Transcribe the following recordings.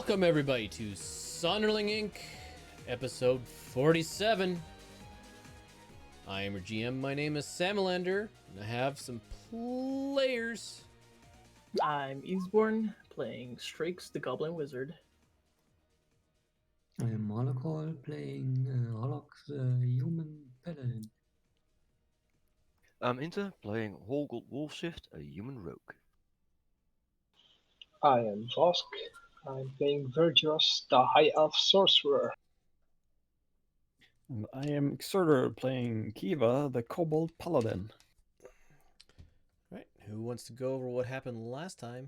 Welcome everybody to Sonderling Inc. episode 47. I am your GM. My name is Samalander, and I have some players. I'm Easeborn, playing Strakes the Goblin Wizard. I am Malakal, playing Holok the Human Paladin. I'm Inter, playing Holgold Wolfshift, a human rogue. I am Vosk. I'm playing Vergros, the High Elf Sorcerer. And I am Xurder, playing Kiva, the Kobold Paladin. Right, who wants to go over what happened last time?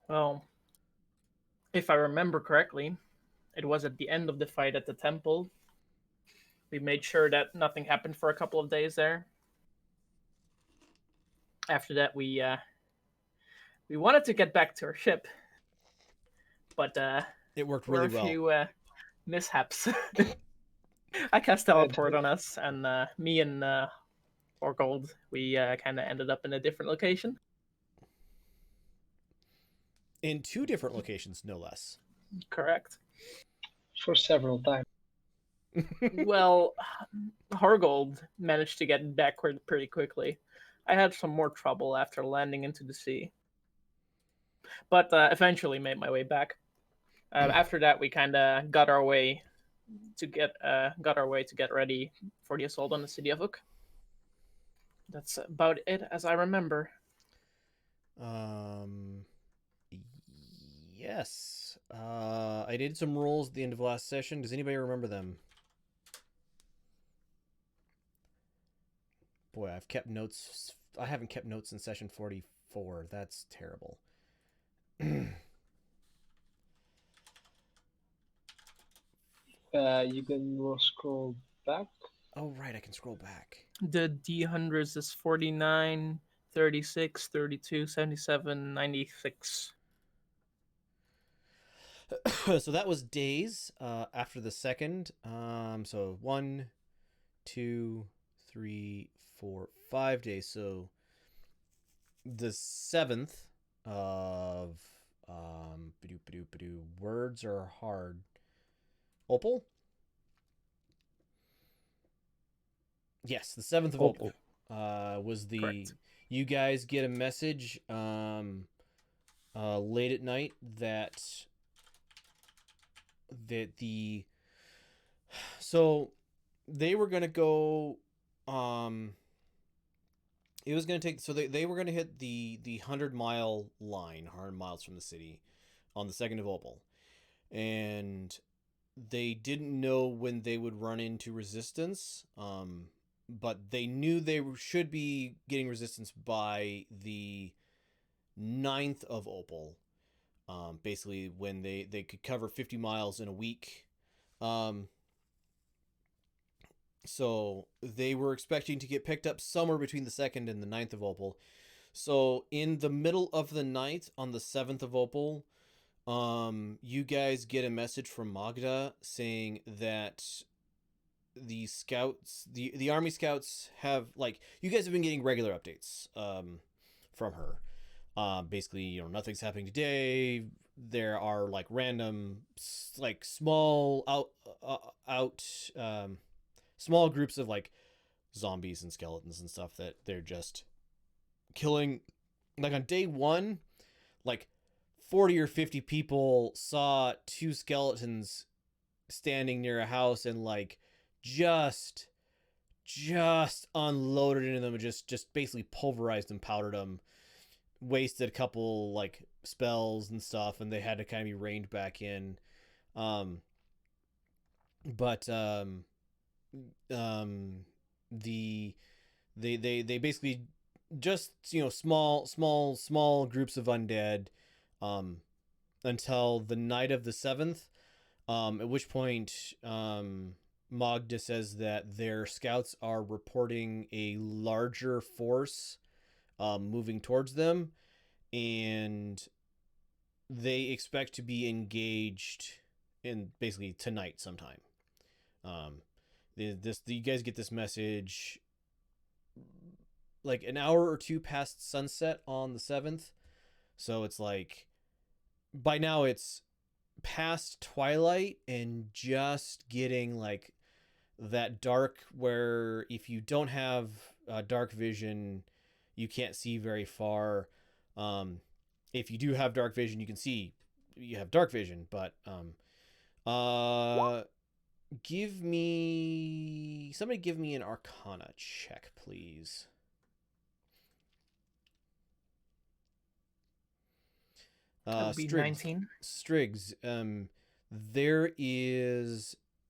Well, if I remember correctly, it was at the end of the fight at the temple. We made sure that nothing happened for a couple of days there. After that, we wanted to get back to our ship, but It worked there were really a well. few mishaps. I cast teleport on us, and me and Orgold, we kind of ended up in a different location. In two different locations, no less. Correct. For several times. Well, Hargold managed to get backward pretty quickly. I had some more trouble after landing into the sea, but eventually made my way back. After that, we kind of got our way to get ready for the assault on the city of Hook. That's about it, as I remember. Yes. I did some rolls at the end of last session. Does anybody remember them? Boy, I've kept notes. I haven't kept notes in session 44. That's terrible. You can scroll back. Oh, right, I can scroll back. The D100s is 49, 36, 32, 77, 96. So that was days after the second. So 1, 2, 3, 4, 5 days. So the 7th of words are hard. Opal? Yes, the 7th of Opal was the Correct. You guys get a message late at night that so they were going to go it was going to take, so they were going to hit the 100-mile line, 100 miles from the city on the 2nd of Opal, and they didn't know when they would run into resistance, but they knew they should be getting resistance by the 9th of Opal. Basically when they could cover 50 miles in a week. So they were expecting to get picked up somewhere between the 2nd and the 9th of Opal. So in the middle of the night on the 7th of Opal, you guys get a message from Magda saying that the scouts, the army scouts have, like, you guys have been getting regular updates from her. Basically, nothing's happening today. There are like random, like small small groups of like zombies and skeletons and stuff that they're just killing. Like on day 1, like 40 or 50 people saw 2 skeletons standing near a house and like just unloaded into them and just basically pulverized and powdered them. Wasted a couple like spells and stuff, and they had to kind of be reined back in. They basically just small groups of undead until the night of the 7th, at which point Magda says that their scouts are reporting a larger force moving towards them, and they expect to be engaged in basically tonight sometime. You guys get this message like an hour or two past sunset on the 7th, so it's like by now it's past twilight and just getting like that dark where if you don't have dark vision, you can't see very far. If you do have dark vision, you can see you have dark vision, but somebody give me an Arcana check, please. That would be Striggs, 19. Striggs,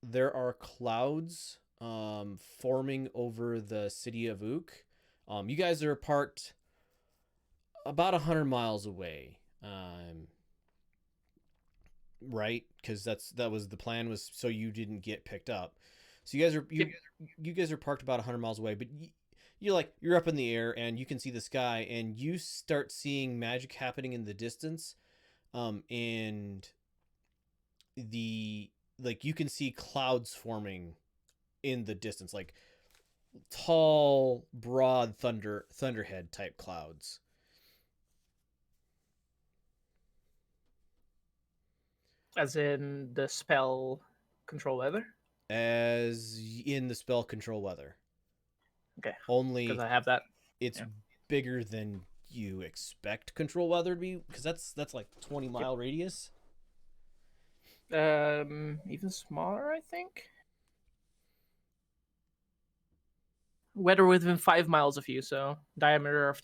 there are clouds forming over the city of Ook. You guys are parked about 100 miles away. Right? Because that was the plan, was so you didn't get picked up. So you guys are parked about 100 miles away, but you're up in the air and you can see the sky and you start seeing magic happening in the distance. And you can see clouds forming in the distance, like tall, broad thunderhead type clouds. As in the spell control weather? As in the spell control weather. Okay. Only Because I have that. it's Yeah. bigger than you expect control weather to be, because that's like 20-mile radius. Even smaller, I think. Weather within 5 miles of you, so diameter of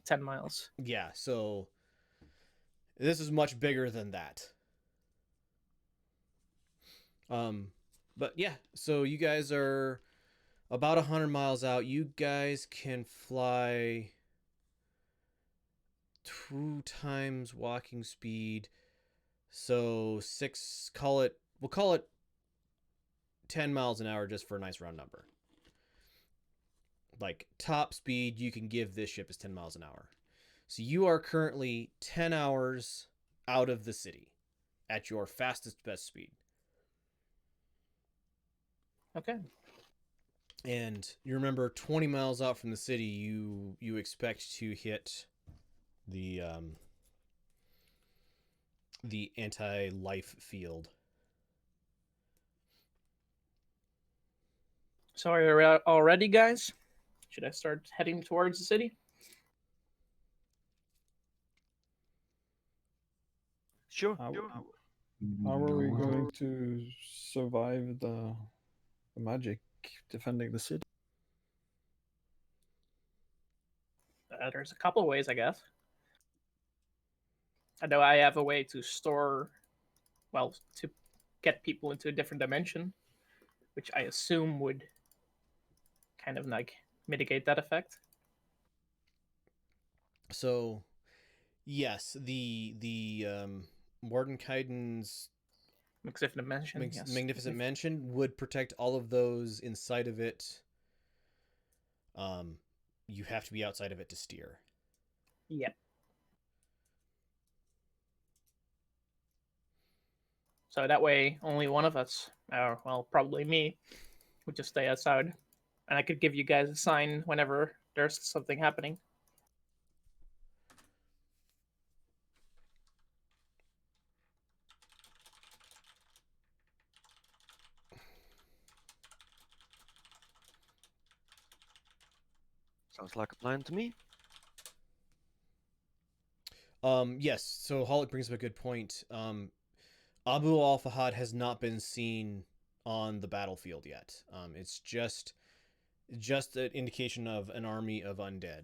10 miles. Yeah, so this is much bigger than that. But yeah, so you guys are about 100 miles out. You guys can fly 2 times walking speed. So we'll call it 10 miles an hour just for a nice round number. Like top speed you can give this ship is 10 miles an hour. So you are currently 10 hours out of the city at your fastest best speed. Okay. And you remember 20 miles out from the city, you expect to hit the anti-life field. So are you all ready, guys? Should I start heading towards the city? Sure. How are we going to survive the magic defending the city? There's a couple ways, I guess. I know I have a way to to get people into a different dimension, which I assume would kind of like mitigate that effect. So, yes, the Mordenkainen's Magnificent Mansion. Yes. Magnificent Mansion would protect all of those inside of it. You have to be outside of it to steer. Yep. So that way, only one of us, or well, probably me, would just stay outside, and I could give you guys a sign whenever there's something happening. Sounds like a plan to me. Yes, so Holic brings up a good point. Abu al-Fahad has not been seen on the battlefield yet. It's just an indication of an army of undead.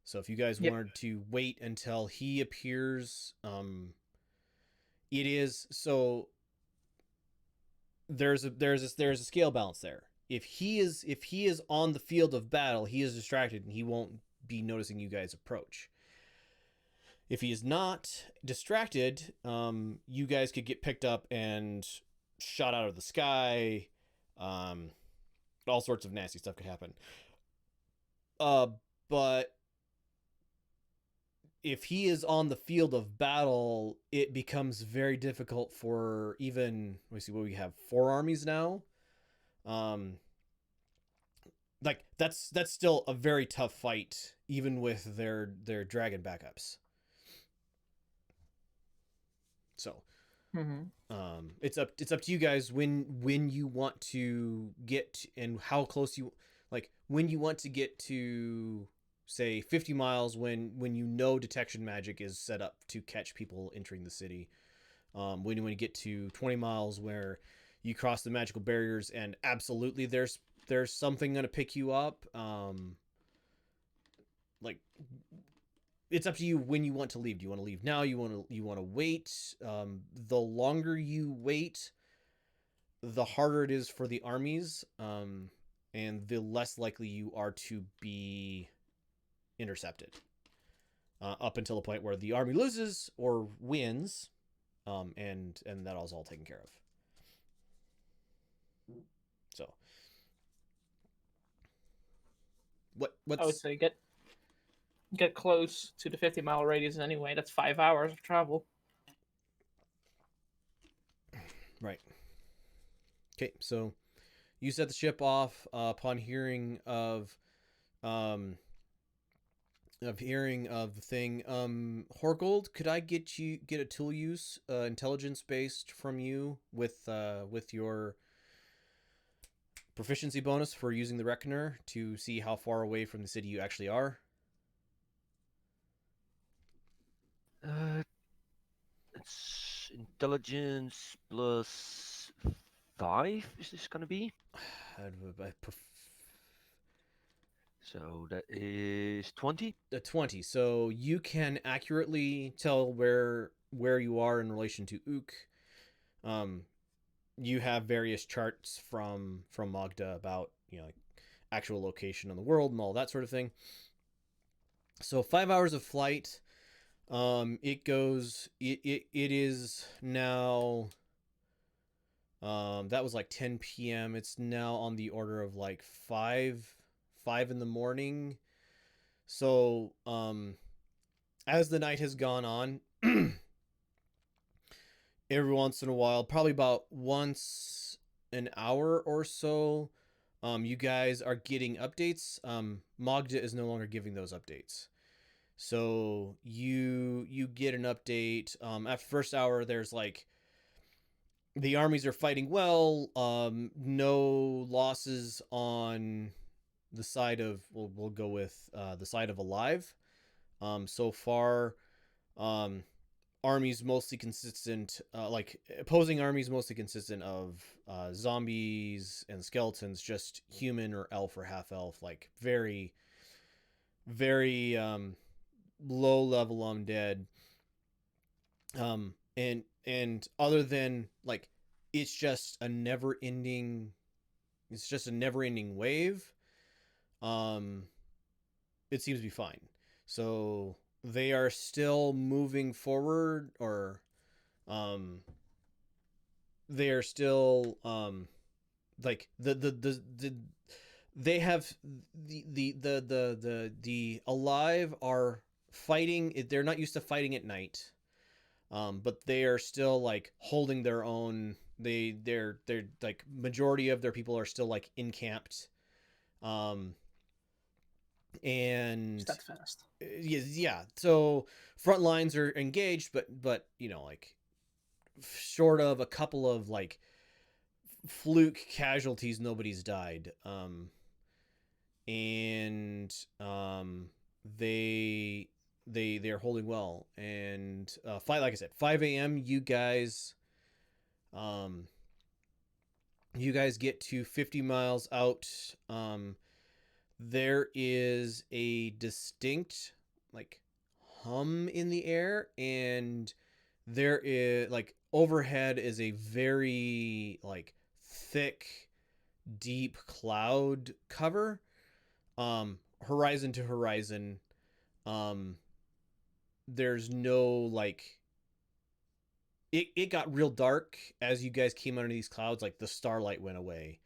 So if you guys wanted to wait until he appears, it is so there's a scale balance there. If he is on the field of battle, he is distracted and he won't be noticing you guys approach. If he is not distracted, you guys could get picked up and shot out of the sky. All sorts of nasty stuff could happen. But if he is on the field of battle, it becomes very difficult for even, let me see what we have, 4 armies now. Like that's still a very tough fight, even with their dragon backups. So Mm-hmm. it's up to you guys when you want to get and how close you like when you want to get to say 50 miles when you know detection magic is set up to catch people entering the city. When you want to get to 20 miles where you cross the magical barriers and absolutely there's something going to pick you up. Like it's up to you when you want to leave. Do you want to leave now? You want to wait? The longer you wait, the harder it is for the armies, and the less likely you are to be intercepted. Up until the point where the army loses or wins, and that was all taken care of. So, what's I would say get close to the 50-mile radius anyway. That's 5 hours of travel. right? Okay, so you set the ship off upon hearing of the thing. Horgold, could I get a tool use intelligence based from you with your proficiency bonus for using the Reckoner to see how far away from the city you actually are? It's intelligence plus 5. Is this gonna be? So that is 20. 20. So you can accurately tell where you are in relation to Ook. You have various charts from Magda about like actual location in the world and all that sort of thing. So 5 hours of flight. It is now. That was like 10 p.m. It's now on the order of like 5 in the morning. So, as the night has gone on, every once in a while, probably about once an hour or so, you guys are getting updates. Magda is no longer giving those updates. So you get an update. After first hour, there's like the armies are fighting well. No losses on the side of we'll go with the side of alive. So far, armies mostly consistent, like opposing armies mostly consistent of zombies and skeletons, just human or elf or half elf, like very, very low level undead. And other than like, it's just a never ending wave. It seems to be fine. So they are still moving forward, or they are still like the they have the alive are fighting. They're not used to fighting at night, but they are still like holding their own. They're like majority of their people are still like encamped. And That's fast. yeah. So front lines are engaged, but like short of a couple of like fluke casualties, nobody's died. And they're holding well. And like I said, 5 a.m. You guys get to 50 miles out. There is a distinct like hum in the air, and there is like overhead is a very like thick, deep cloud cover, horizon to horizon. There's no like it got real dark as you guys came under these clouds. Like the starlight went away.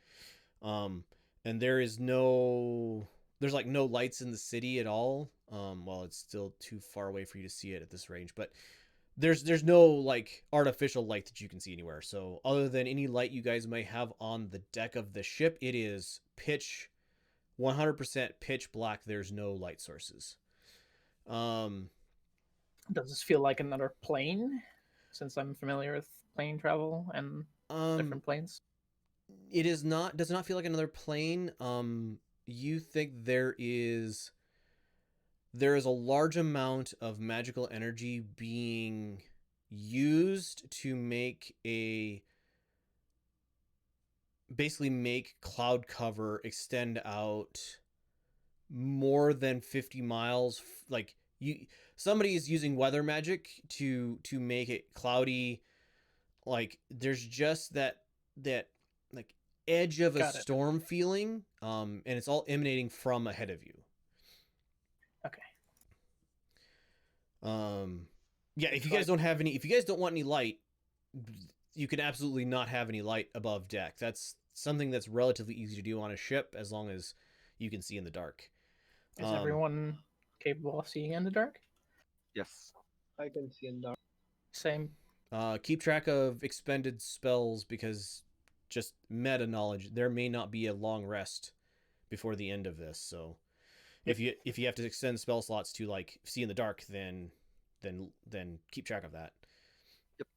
And there's like no lights in the city at all. Well, it's still too far away for you to see it at this range, but there's no like artificial light that you can see anywhere. So other than any light you guys may have on the deck of the ship, it is 100% pitch black. There's no light sources. Does this feel like another plane? since I'm familiar with plane travel and different planes? It is not. Does not feel like another plane. You think there is a large amount of magical energy being used to basically make cloud cover extend out more than 50 miles. Like somebody is using weather magic to make it cloudy. Like there's just that like edge of a Got it. storm feeling, and it's all emanating from ahead of you. Okay. Yeah, if you guys don't want any light, you can absolutely not have any light above deck. That's something that's relatively easy to do on a ship as long as you can see in the dark. Is everyone capable of seeing in the dark? Yes. I can see in dark. Same. Keep track of expended spells because just meta knowledge, there may not be a long rest before the end of this. So if you have to extend spell slots to like see in the dark, then keep track of that. Yep.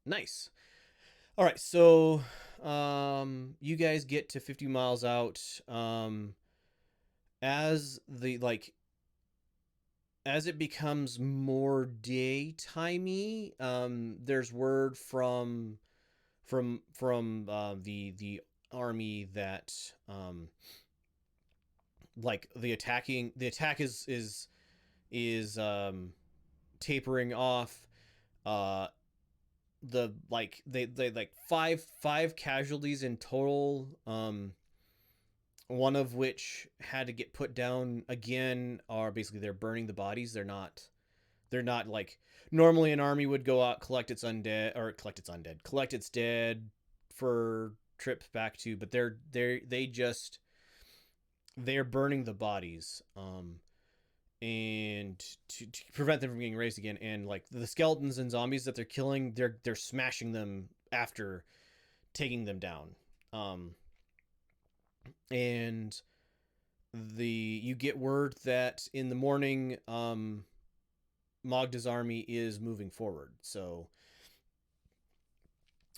Nice. All right, so you guys get to 50 miles out. As it becomes more daytimey, there's word from the army that like the attack is tapering off. The like they like five casualties in total, one of which had to get put down again, are basically they're burning the bodies. They're not like normally an army would go out, collect its dead for trips back to, but they're burning the bodies, and to prevent them from getting raised again. And like the skeletons and zombies that they're killing, they're smashing them after taking them down. And you get word that in the morning, Magda's army is moving forward. So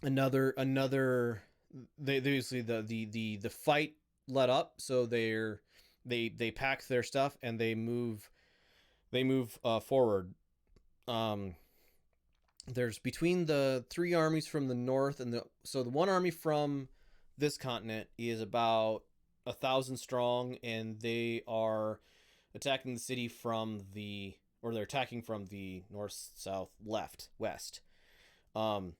another they basically the fight let up, so they pack their stuff and they move forward. There's between the three armies from the north and the one army from this continent is about 1,000 strong, and they are attacking the city they're attacking from the north, south, left, west. And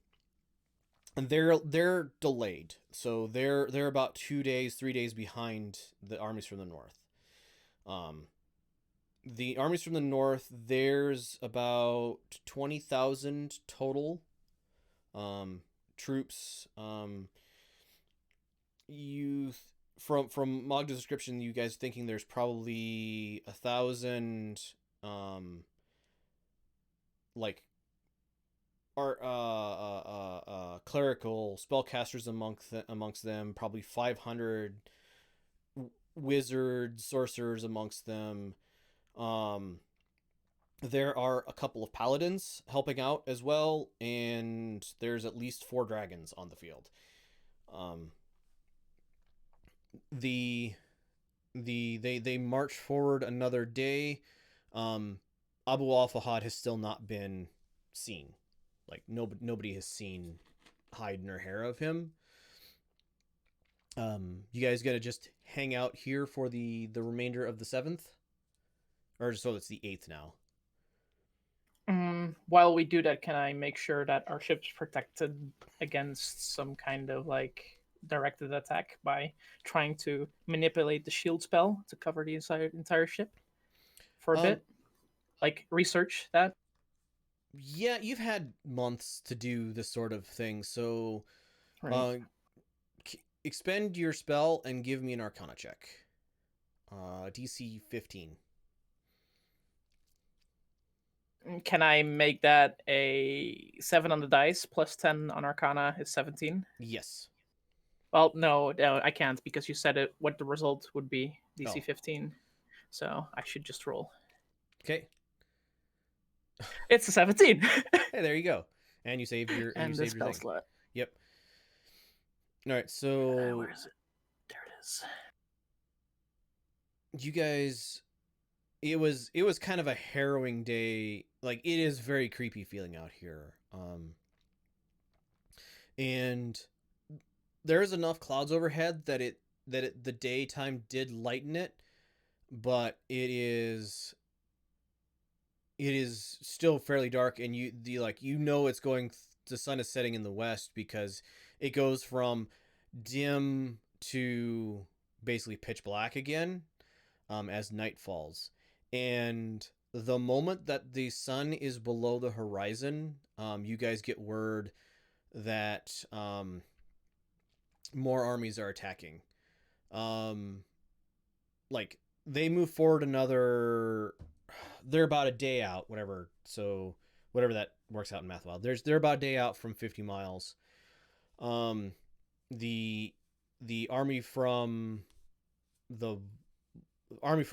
they're delayed, so they're about 2 days, 3 days behind the armies from the north. The armies from the north, there's about 20,000 total troops. From Magda's description, you guys thinking there's probably 1,000 like clerical spellcasters amongst them, probably 500 wizards, sorcerers amongst them. There are a couple of paladins helping out as well, and there's at least 4 dragons on the field. They march forward another day. Abu al-Fahad has still not been seen. Like nobody has seen hide nor hair of him. You guys gotta just hang out here for the remainder of the 7th, or so it's the 8th now. While we do that, can I make sure that our ship's protected against some kind of like directed attack by trying to manipulate the shield spell to cover the entire ship for a bit? Like research that? Yeah, you've had months to do this sort of thing, so Right. Expend your spell and give me an Arcana check. DC 15. Can I make that a 7 on the dice plus 10 on Arcana is 17? Yes. Well, no, I can't because you said it. What the result would be DC 15. So I should just roll. Okay. It's a 17. Hey, there you go. And you saved your and you the saved your spell thing. slot. Yep. All right, so Where is it? There it is. you guys, it was kind of a harrowing day. Like, it is very creepy feeling out here. And there's enough clouds overhead that the daytime did lighten it, but it is still fairly dark, and it's going, the sun is setting in the west because it goes from dim to basically pitch black again, as night falls. And the moment that the sun is below the horizon, you guys get word that more armies are attacking. Like, they move forward another. They're about a day out, whatever. So whatever that works out in math. Well, they're about a day out from 50 miles. The army from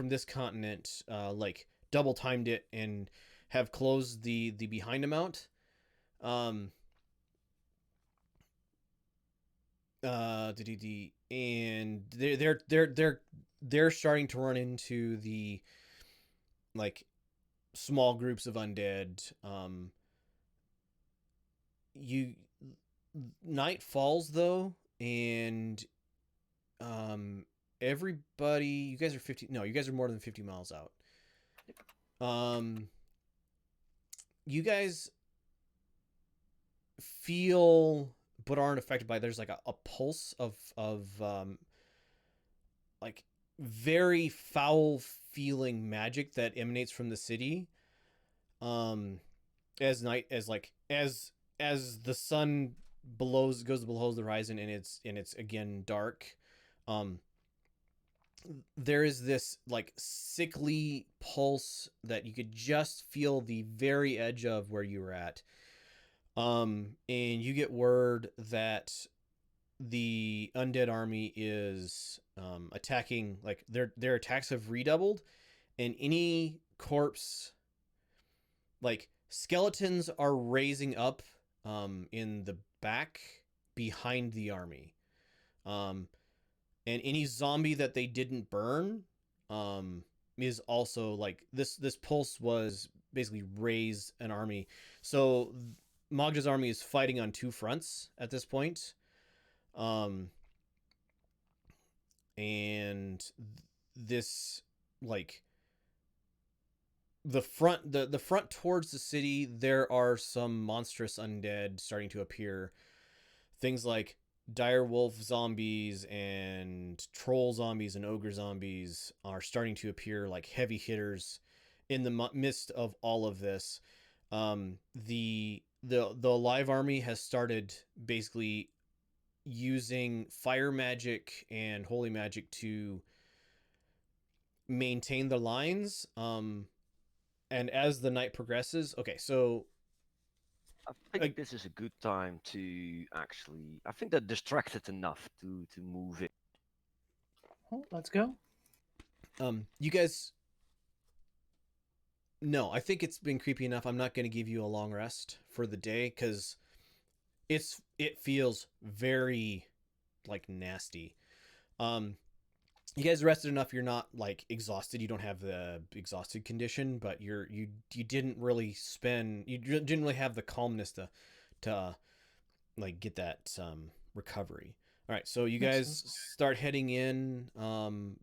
this continent, like, double timed it and have closed the behind amount. And they're starting to run into the, like, small groups of undead. You Night falls though, and everybody, you guys are 50, no, you guys are more than 50 miles out. You guys feel but aren't affected by, there's like a pulse of like, very foul feeling magic that emanates from the city. As the sun goes below the horizon, and it's again dark. There is this, like, sickly pulse that you could just feel the very edge of where you were at. And you get word that the undead army is attacking. Like, their attacks have redoubled, and any corpse, like, skeletons are raising up in the back behind the army. And any zombie that they didn't burn is also, like, this pulse was basically raised an army. So Magda's army is fighting on two fronts at this point. And this, like, the front towards the city, there are some monstrous undead starting to appear. Things like dire wolf zombies and troll zombies and ogre zombies are starting to appear, like heavy hitters in the midst of all of this. The live army has started basically using fire magic and holy magic to maintain the lines. And as the night progresses, okay, so I think this is a good time to actually. I think they're distracted enough to move it. Oh, let's go. You guys. No, I think it's been creepy enough. I'm not going to give you a long rest for the day because it feels very, like, nasty. You guys rested enough. You're not, like, exhausted. You don't have the exhausted condition, but you didn't really didn't really have the calmness to like, get that recovery. All right, so you guys start heading in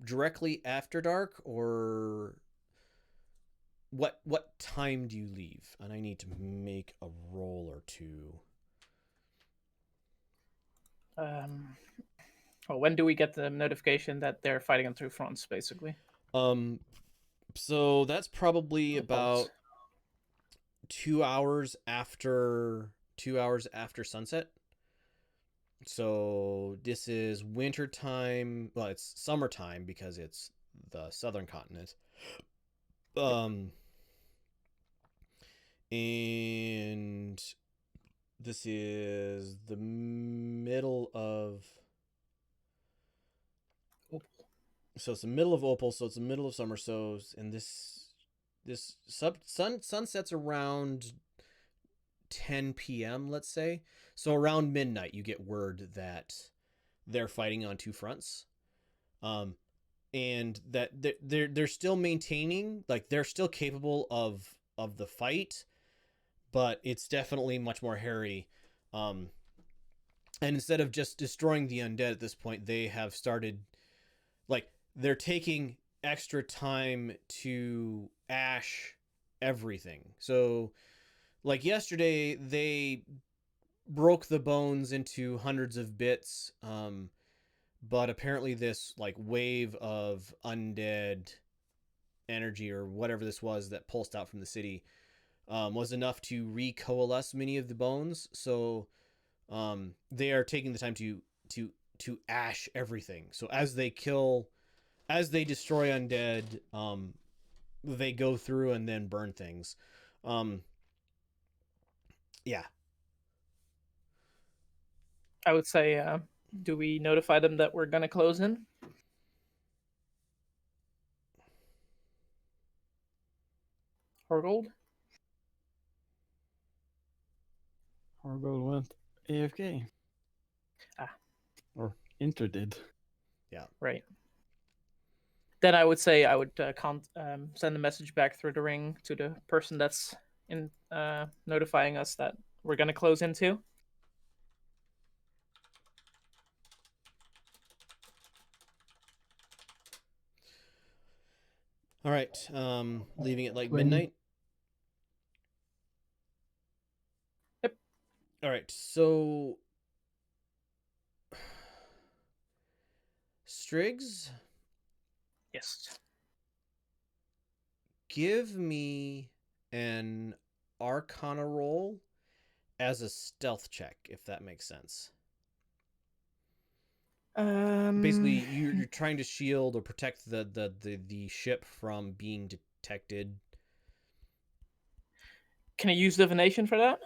directly after dark, or what time do you leave? And I need to make a roll or two. Well, when do we get the notification that they're fighting on two fronts, basically? So that's probably about 2 hours after sunset. So this is winter time. Well, it's summertime because it's the southern continent. And this is the middle of So it's the middle of Opal, so it's the middle of summer. So and this sun sets around 10 p.m. let's say. So around midnight, you get word that they're fighting on two fronts, and that they're still maintaining, like they're still capable of the fight, but it's definitely much more hairy. And instead of just destroying the undead at this point, they have started, like, they're taking extra time to ash everything. So, like yesterday, they broke the bones into hundreds of bits, but apparently this like wave of undead energy or whatever this was that pulsed out from the city was enough to recoalesce many of the bones. So they are taking the time to ash everything. So as they destroy undead, they go through and then burn things. Yeah. I would say, do we notify them that we're gonna close in? Horgold? Hargold went AFK. Ah. Or Inter did. Right. Then I would say I would send a message back through the ring to the person that's in notifying us that we're gonna close in too. All right. Leaving it like When- midnight. Yep. All right. So Striggs, Yes. give me an Arcana roll as a stealth check, if that makes sense. Basically, you're trying to shield or protect the ship from being detected. Can I use divination for that?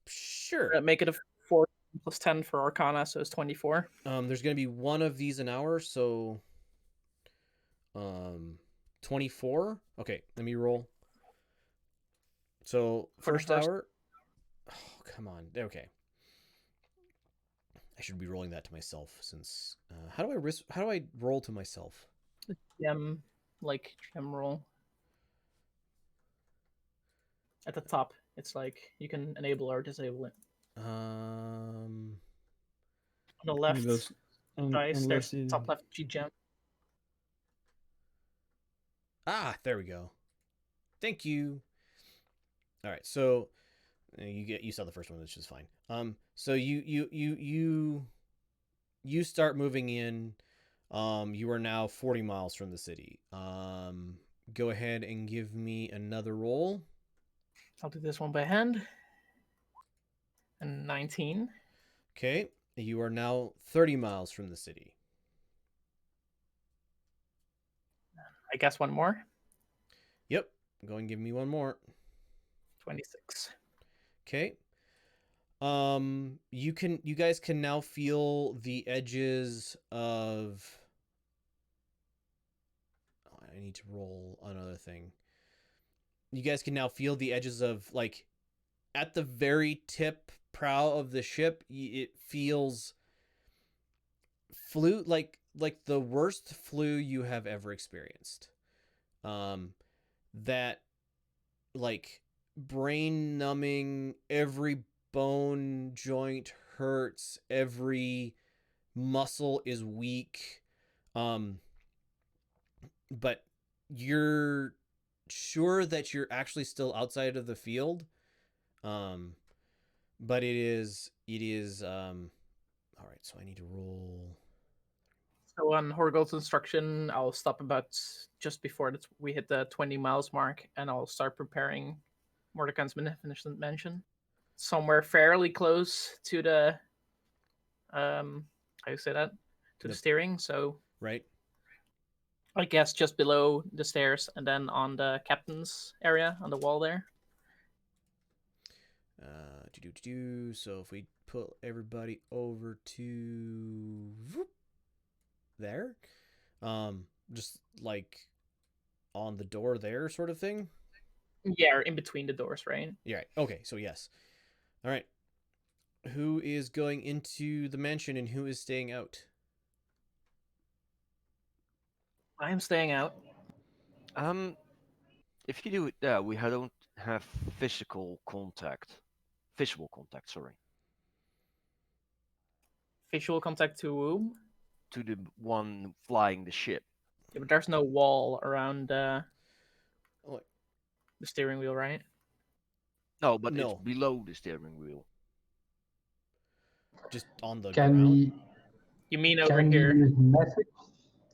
Sure. Make it a 4 plus 10 for Arcana, so it's 24. There's gonna be one of these an hour, so 24. Okay, let me roll. So For the first first- hour. Oh, come on. Okay. I should be rolling that to myself since how do I roll to myself? Gem roll. At the top, it's like you can enable or disable it. Um On the left Those- dice, unless there's you- top left G gem. there we go. Thank you. All right, so you saw the first one, which is fine. So you start moving in. You are now 40 miles from the city. Go ahead and give me another roll. I'll do this one by hand. And 19. Okay, you are now 30 miles from the city. I guess one more. Yep, go and give me one more. 26. Okay. You guys can now feel the edges of. Oh, I need to roll another thing. You guys can now feel the edges of, like, at the very tip prow of the ship. It feels like the worst flu you have ever experienced. That, like, brain numbing, every bone joint hurts, every muscle is weak, but you're sure that you're actually still outside of the field, but it is all right, so I need to roll. So on Horgold's instruction, I'll stop about just before we hit the 20 miles mark, and I'll start preparing Mordecai's Magnificent Mansion. Somewhere fairly close to the, how you say that? To the steering, so... Right. I guess just below the stairs, and then on the captain's area, on the wall there. So if we put everybody over to... there, just like on the door there, sort of thing. Yeah, or in between the doors, right? Yeah. Right. Okay. So yes. All right. Who is going into the mansion and who is staying out? I am staying out. If you do it, we don't have physical contact. Visual contact, sorry. Visual contact to whom? To the one flying the ship. Yeah, but there's no wall around Oh, the steering wheel, right? No, but No. it's below the steering wheel. just on the Can ground. we You mean over can we here? use message?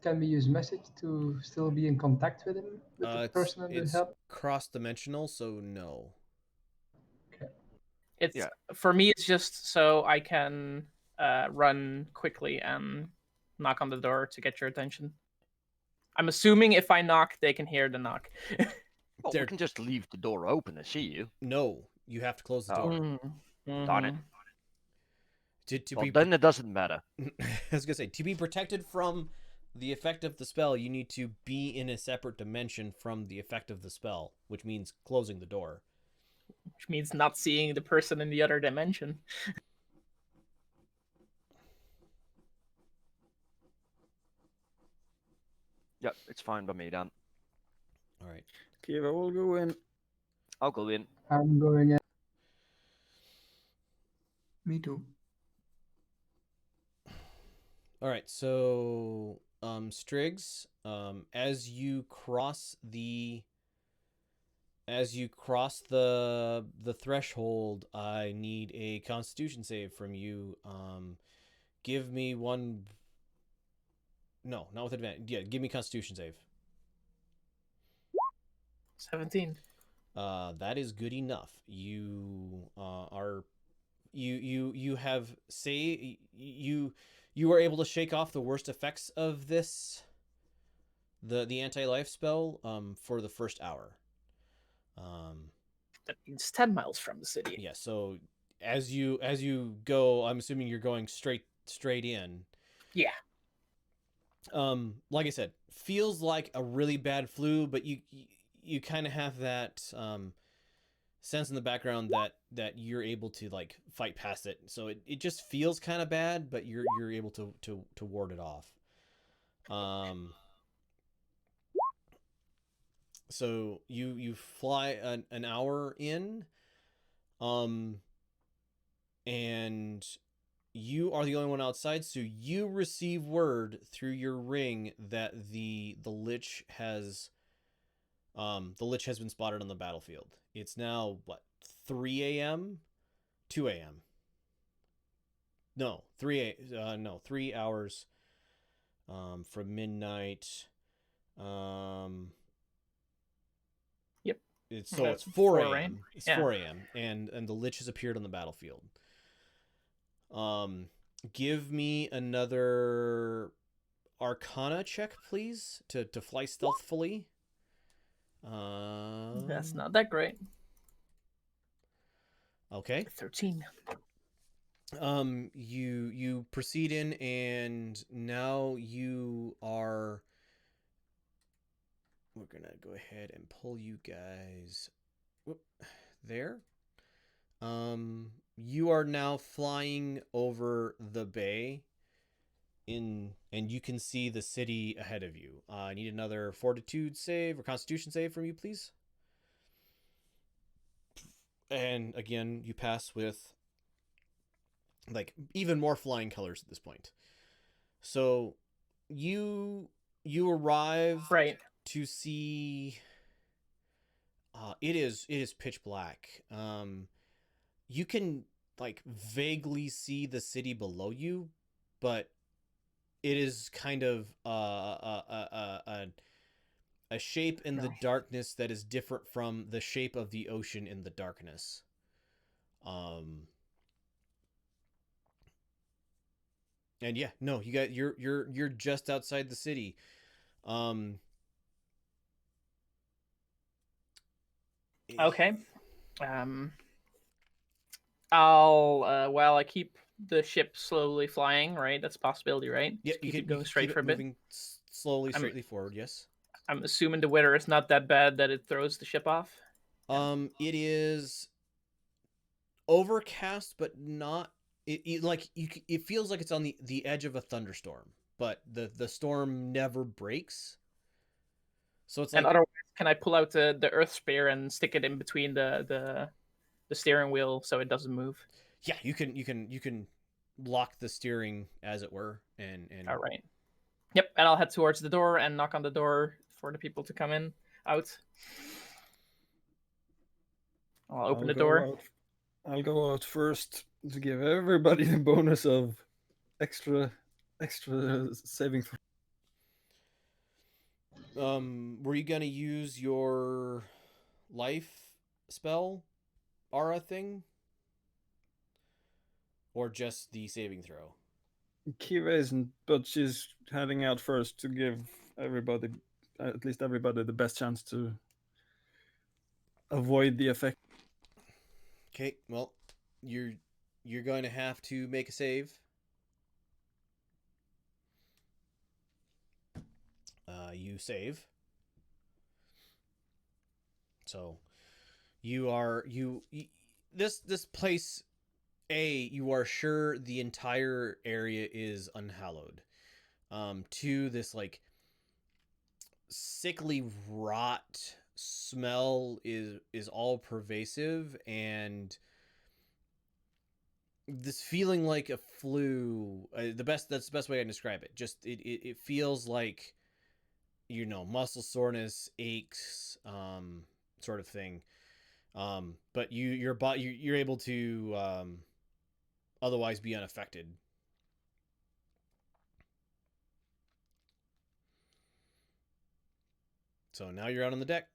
Can we use message to still be in contact with him, with the It's person in the it's help? cross-dimensional, so no. It's Yeah. For me. It's just so I can run quickly and knock on the door to get your attention. I'm assuming if I knock, they can hear the knock. Well, There- we can just leave the door open and see you. No, you have to close the Oh. door. Darn it. To Well, be then it doesn't matter. I was gonna say, to be protected from the effect of the spell, you need to be in a separate dimension from the effect of the spell, which means closing the door. Which means not seeing the person in the other dimension. Yeah, it's fine by me then. All right. Kiva will go in. I'll go in. I'm going in. Me too. All right. So, Striggs, as you cross the threshold, I need a Constitution save from you. Give me one. No, not with advantage. Yeah, give me Constitution save. 17. That is good enough. You are you have you are able to shake off the worst effects of this the anti-life spell for the first hour. That means 10 miles from the city. Yeah, so as you go, I'm assuming you're going straight in. Yeah. Like I said, feels like a really bad flu, but you kind of have that sense in the background that you're able to like fight past it. So it just feels kind of bad, but you're able to ward it off. So you fly an hour in, and you are the only one outside, so you receive word through your ring that the lich has been spotted on the battlefield. It's now what, 3 a.m., 2 a.m. No, 3 hours from midnight. Yep. It's 4 4 a.m. right? It's Yeah. 4 a.m. and the lich has appeared on the battlefield. Give me another Arcana check, please, to fly stealthfully. That's not that great. Okay. 13. You proceed in, and now you are. We're gonna go ahead and pull you guys. Whoop, there. You are now flying over the bay, and you can see the city ahead of you. I need another Fortitude save or Constitution save from you, please. And again, you pass with like even more flying colors at this point. So you arrive Right. to see it is pitch black. You can like vaguely see the city below you, but it is kind of a shape in the darkness that is different from the shape of the ocean in the darkness. And yeah, no, you're just outside the city. Okay. I'll while I keep the ship slowly flying, right? That's a possibility, right? Yeah, Just keep it going straight keep for it a bit. moving slowly, I'm- straightly forward. Yes. I'm assuming the weather is not that bad that it throws the ship off. It is overcast, but not. It feels like it's on the edge of a thunderstorm, but the storm never breaks. So it's And like, otherwise, can I pull out the Earth spear and stick it in between the steering wheel so it doesn't move? yeah, you can lock the steering, as it were, and All right. Yep, and I'll head towards the door and knock on the door for the people to come in out. I'll open the door. I'll go out first to give everybody the bonus of extra saving throw. Were you gonna use your life spell aura thing, or just the saving throw? Kiva isn't, but she's heading out first to give everybody, at least everybody, the best chance to avoid the effect. Okay, well, you're going to have to make a save. You save. So this place, you are sure the entire area is unhallowed. Two, this like sickly rot smell is all pervasive, and this feeling like a flu. That's the best way I can describe it. Just it feels like, muscle soreness, aches, sort of thing. But your body, you're able to otherwise be unaffected. So now you're out on the deck.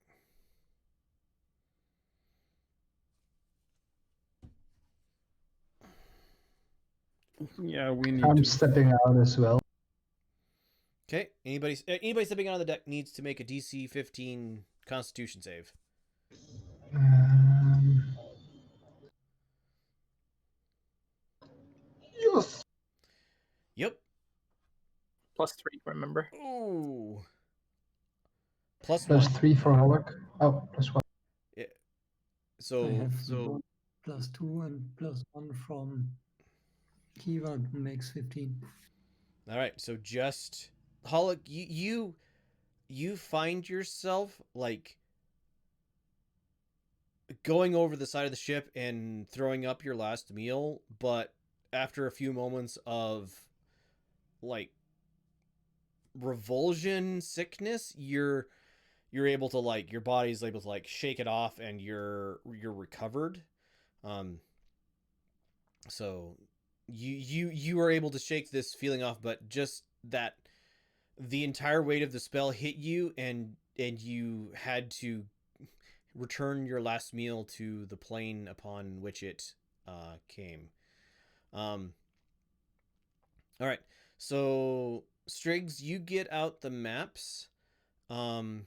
Yeah, we need I'm to. stepping out as well. Okay. Anybody stepping out on the deck needs to make a DC 15 Constitution save. Yes. Yep. +3, remember? Ooh. Plus Plus one. 3 for Hollock. Oh, plus 1. Yeah. I So have the +2 and +1 from Kiva makes 15. all right. So just Hollick, you find yourself like going over the side of the ship and throwing up your last meal, but after a few moments of like revulsion sickness, you're able to, like, your body's able to like shake it off, and you're recovered. So you are able to shake this feeling off, but just that the entire weight of the spell hit you, and you had to return your last meal to the plane upon which it came. All right, so Striggs, you get out the maps, and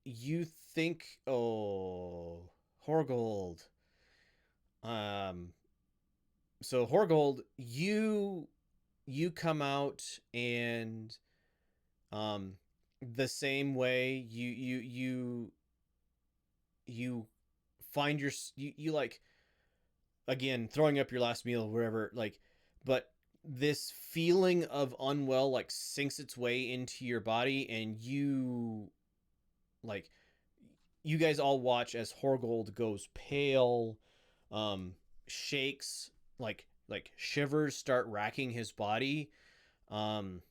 you think, oh, Horgold. So Horgold, you come out, and the same way you find you like, again, throwing up your last meal wherever, like, but this feeling of unwell like sinks its way into your body, and like you guys all watch as Horgold goes pale, shakes, like shivers start racking his body, um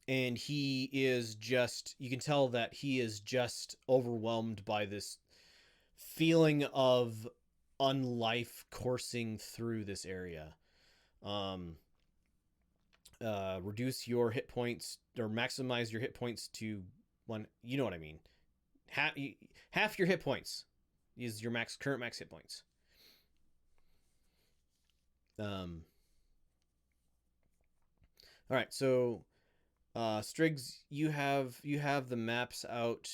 and he is just, you can tell that he is just overwhelmed by this feeling of unlife coursing through this area. um Reduce your hit points, or maximize your hit points to one, you know what I mean. Half your hit points is your current max hit points. All right, so Striggs, you have the maps out.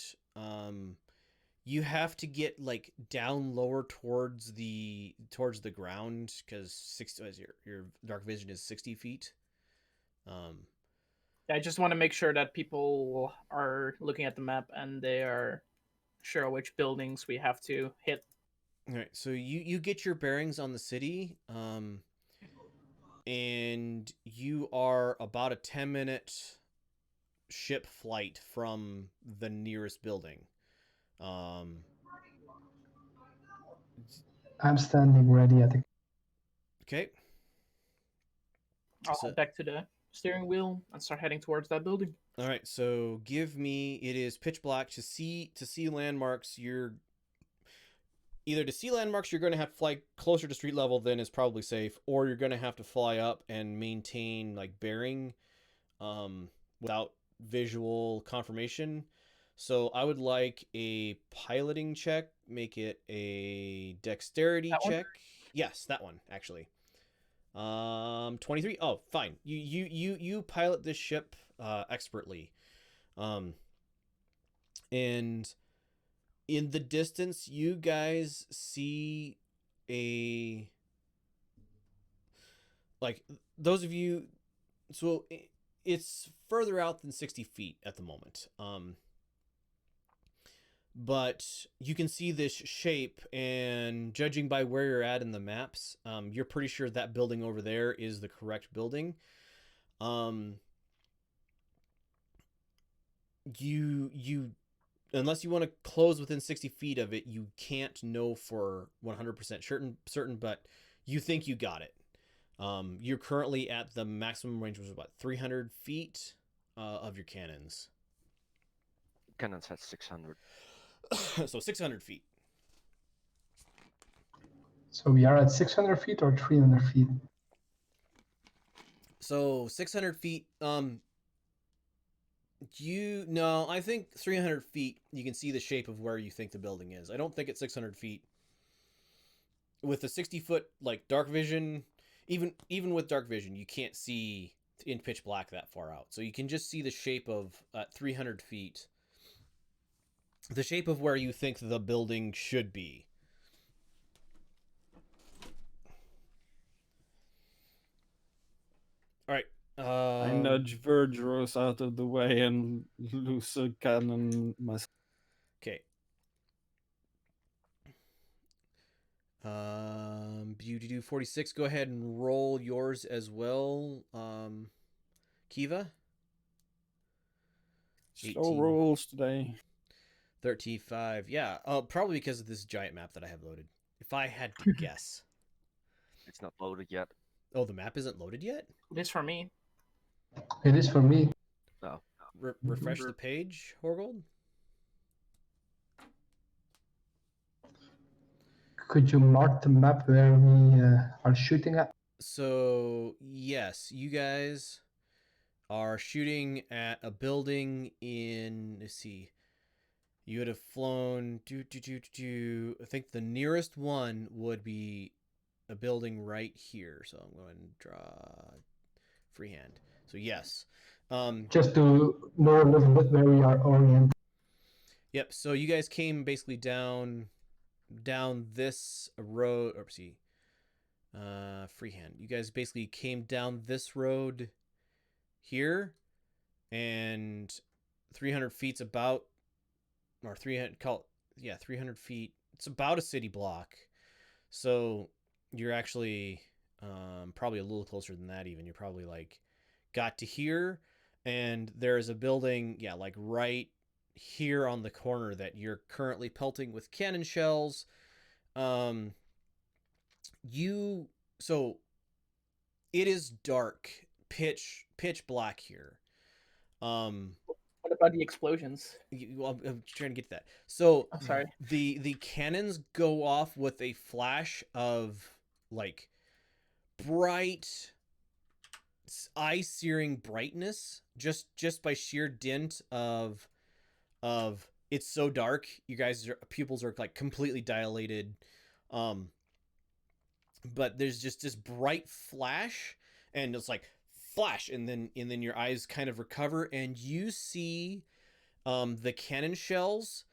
you have to get like down lower towards the ground because your dark vision is 60 feet. I just want to make sure that people are looking at the map and they are sure which buildings we have to hit. All right, so you get your bearings on the city, and you are about a 10-minute ship flight from the nearest building. I'm standing ready at the. Okay. I'll So- head back to the steering wheel and start heading towards that building. All right, so give me. It is pitch black to see landmarks. You're either to see landmarks. You're going to have to fly closer to street level than is probably safe, or you're going to have to fly up and maintain like bearing, without visual confirmation. So I would like a piloting check. Make it a dexterity That one? check. Yes, that one actually. 23. Oh, fine. You pilot this ship expertly. And in the distance you guys see a, like, those of you, so it's further out than 60 feet at the moment. But you can see this shape, and judging by where you're at in the maps, you're pretty sure that building over there is the correct building. You unless you want to close within 60 feet of it, you can't know for 100% certain, but you think you got it. You're currently at the maximum range, which is about 300 feet of your cannons. Cannons at 600. So 600 feet. So we are at 600 feet or 300 feet. So 600 feet. I think 300 feet. You can see the shape of where you think the building is. I don't think it's 600 feet. With a 60-foot like dark vision, even with dark vision, you can't see in pitch black that far out. So you can just see the shape of 300 feet. The shape of where you think the building should be. All right. I nudge Vergeros out of the way and loose a cannon myself. Okay. You do 46. Go ahead and roll yours as well. Kiva. Slow 18. rolls today. 35. Yeah. Probably because of this giant map that I have loaded. If I had to guess. It's not loaded yet. Oh, the map isn't loaded yet? It is for me. It is for me. No. Refresh the page, Horgold. Could you mark the map where we are shooting at? So, yes, you guys are shooting at a building in, let's see. You would have flown I think the nearest one would be a building right here. So I'm going to draw freehand. So yes. Just to know a little bit where we are oriented. Yep. So you guys came basically down this road, or see, freehand. You guys basically came down this road here, and 300 feet's about, or 300, 300 feet. It's about a city block. So you're actually probably a little closer than that even. You're probably like got to here, and there's a building, yeah, like right here on the corner that you're currently pelting with cannon shells. So it is dark, pitch black here. What about the explosions? Well, I'm trying to get to that. So I'm sorry. the cannons go off with a flash of like bright, eye-searing brightness, just by sheer dint of it's so dark. You guys' pupils are like completely dilated, but there's just this bright flash, and it's like flash, and then your eyes kind of recover, and you see the cannon shells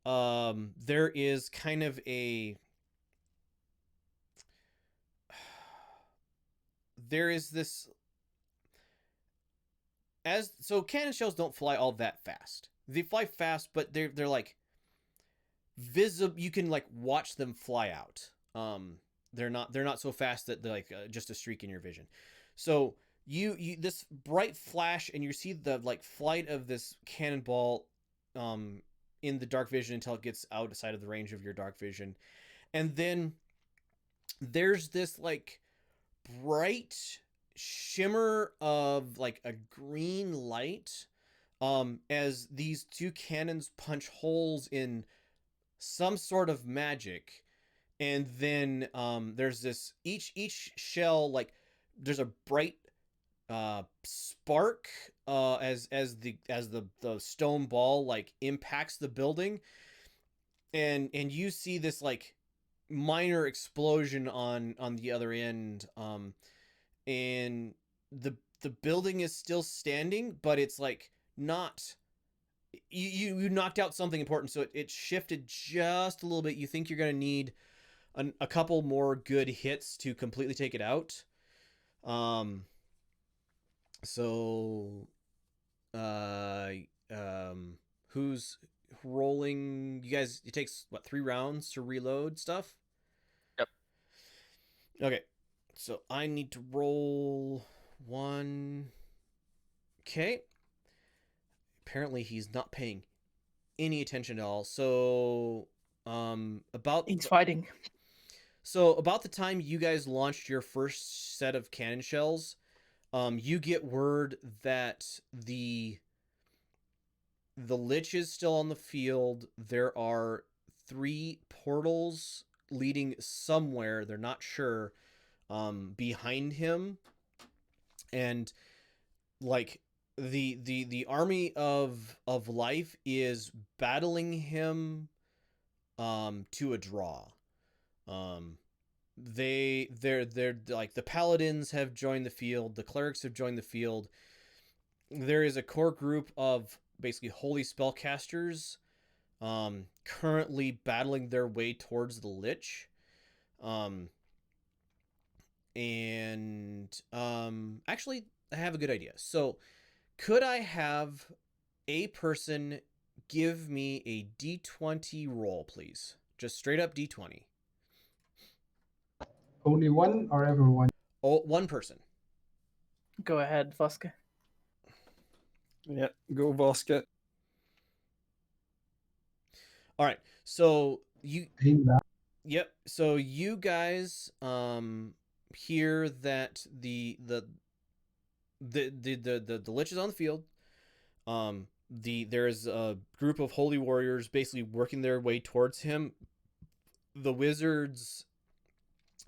there is kind of a there is this so cannon shells don't fly all that fast. They fly fast, but they're like visible. You can like watch them fly out. They're not so fast that they're like just a streak in your vision. So you this bright flash, and you see the like flight of this cannonball in the dark vision until it gets outside of the range of your dark vision, and then there's this like bright shimmer of like a green light as these two cannons punch holes in some sort of magic, and then there's this each shell, like there's a bright spark as the stone ball like impacts the building, and you see this like minor explosion on the other end, and the building is still standing, but it's like not you knocked out something important, so it shifted just a little bit. You think you're gonna need a couple more good hits to completely take it out. So who's rolling? You guys, it takes what, 3 rounds to reload stuff? Yep. Okay, so I need to roll 1. Okay, apparently he's not paying any attention at all. So He's fighting. so about the time you guys launched your first set of cannon shells, you get word that the Lich is still on the field. There are 3 portals leading somewhere, they're not sure, behind him, and like the army of life is battling him to a draw. They're like, the paladins have joined the field, the clerics have joined the field. There is a core group of basically holy spellcasters currently battling their way towards the Lich. Actually, I have a good idea. So could I have a person give me a d20 roll, please? Just straight up d20. Only one or everyone? Oh, one person. Go ahead, Voska. Yeah, go Voska. All right. So you Paying that. Yep. So you guys hear that the Lich is on the field. There's a group of holy warriors basically working their way towards him. The wizards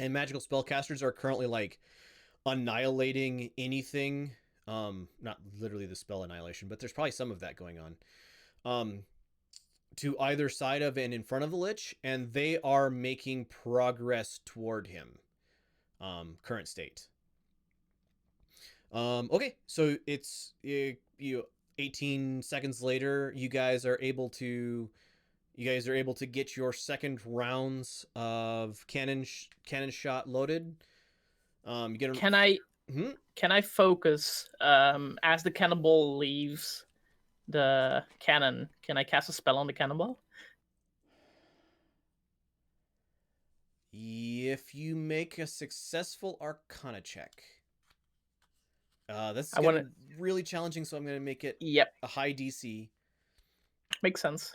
and magical spellcasters are currently like annihilating anything. Not literally the spell annihilation, but there's probably some of that going on. To either side of and in front of the Lich, and they are making progress toward him. Current state. Okay, so it's 18 seconds later, you guys are able to get your second rounds of cannon shot loaded. You get Can I Hmm? can I focus as the cannonball leaves the cannon? Can I cast a spell on the cannonball? If you make a successful Arcana check. That's I gonna wanna- be really challenging, so I'm gonna make it Yep, a high DC. makes sense.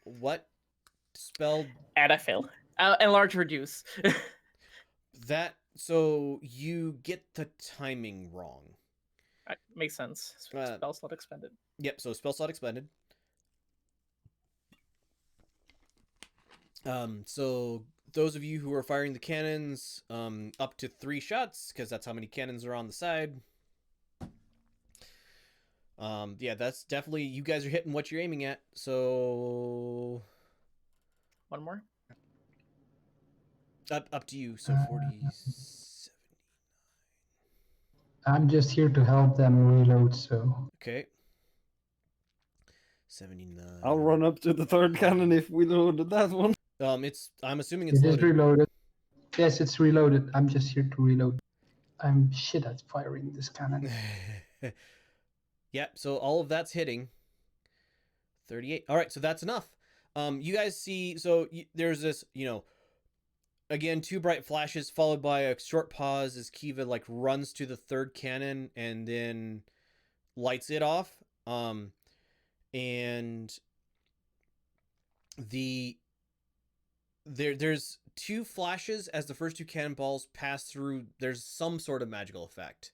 What spell And I fail. Enlarge, reduce. that? So you get the timing wrong. Makes sense. Spell slot expended. Yep. So spell slot expended. So those of you who are firing the cannons, up to 3 shots, because that's how many cannons are on the side. Yeah, that's definitely, you guys are hitting what you're aiming at. So One more. up to you. So 40, 70. I'm just here to help them reload, so Okay. 79. I'll run up to the third cannon if we loaded that one. I'm assuming it's It is loaded. reloaded. Yes, it's reloaded. I'm just here to reload. I'm shit at firing this cannon. Yep, so all of that's hitting. 38. All right, so that's enough. You guys see, so there's this, again, 2 bright flashes followed by a short pause as Kiva like runs to the third cannon and then lights it off. And there's 2 flashes as the first 2 cannonballs pass through. There's some sort of magical effect.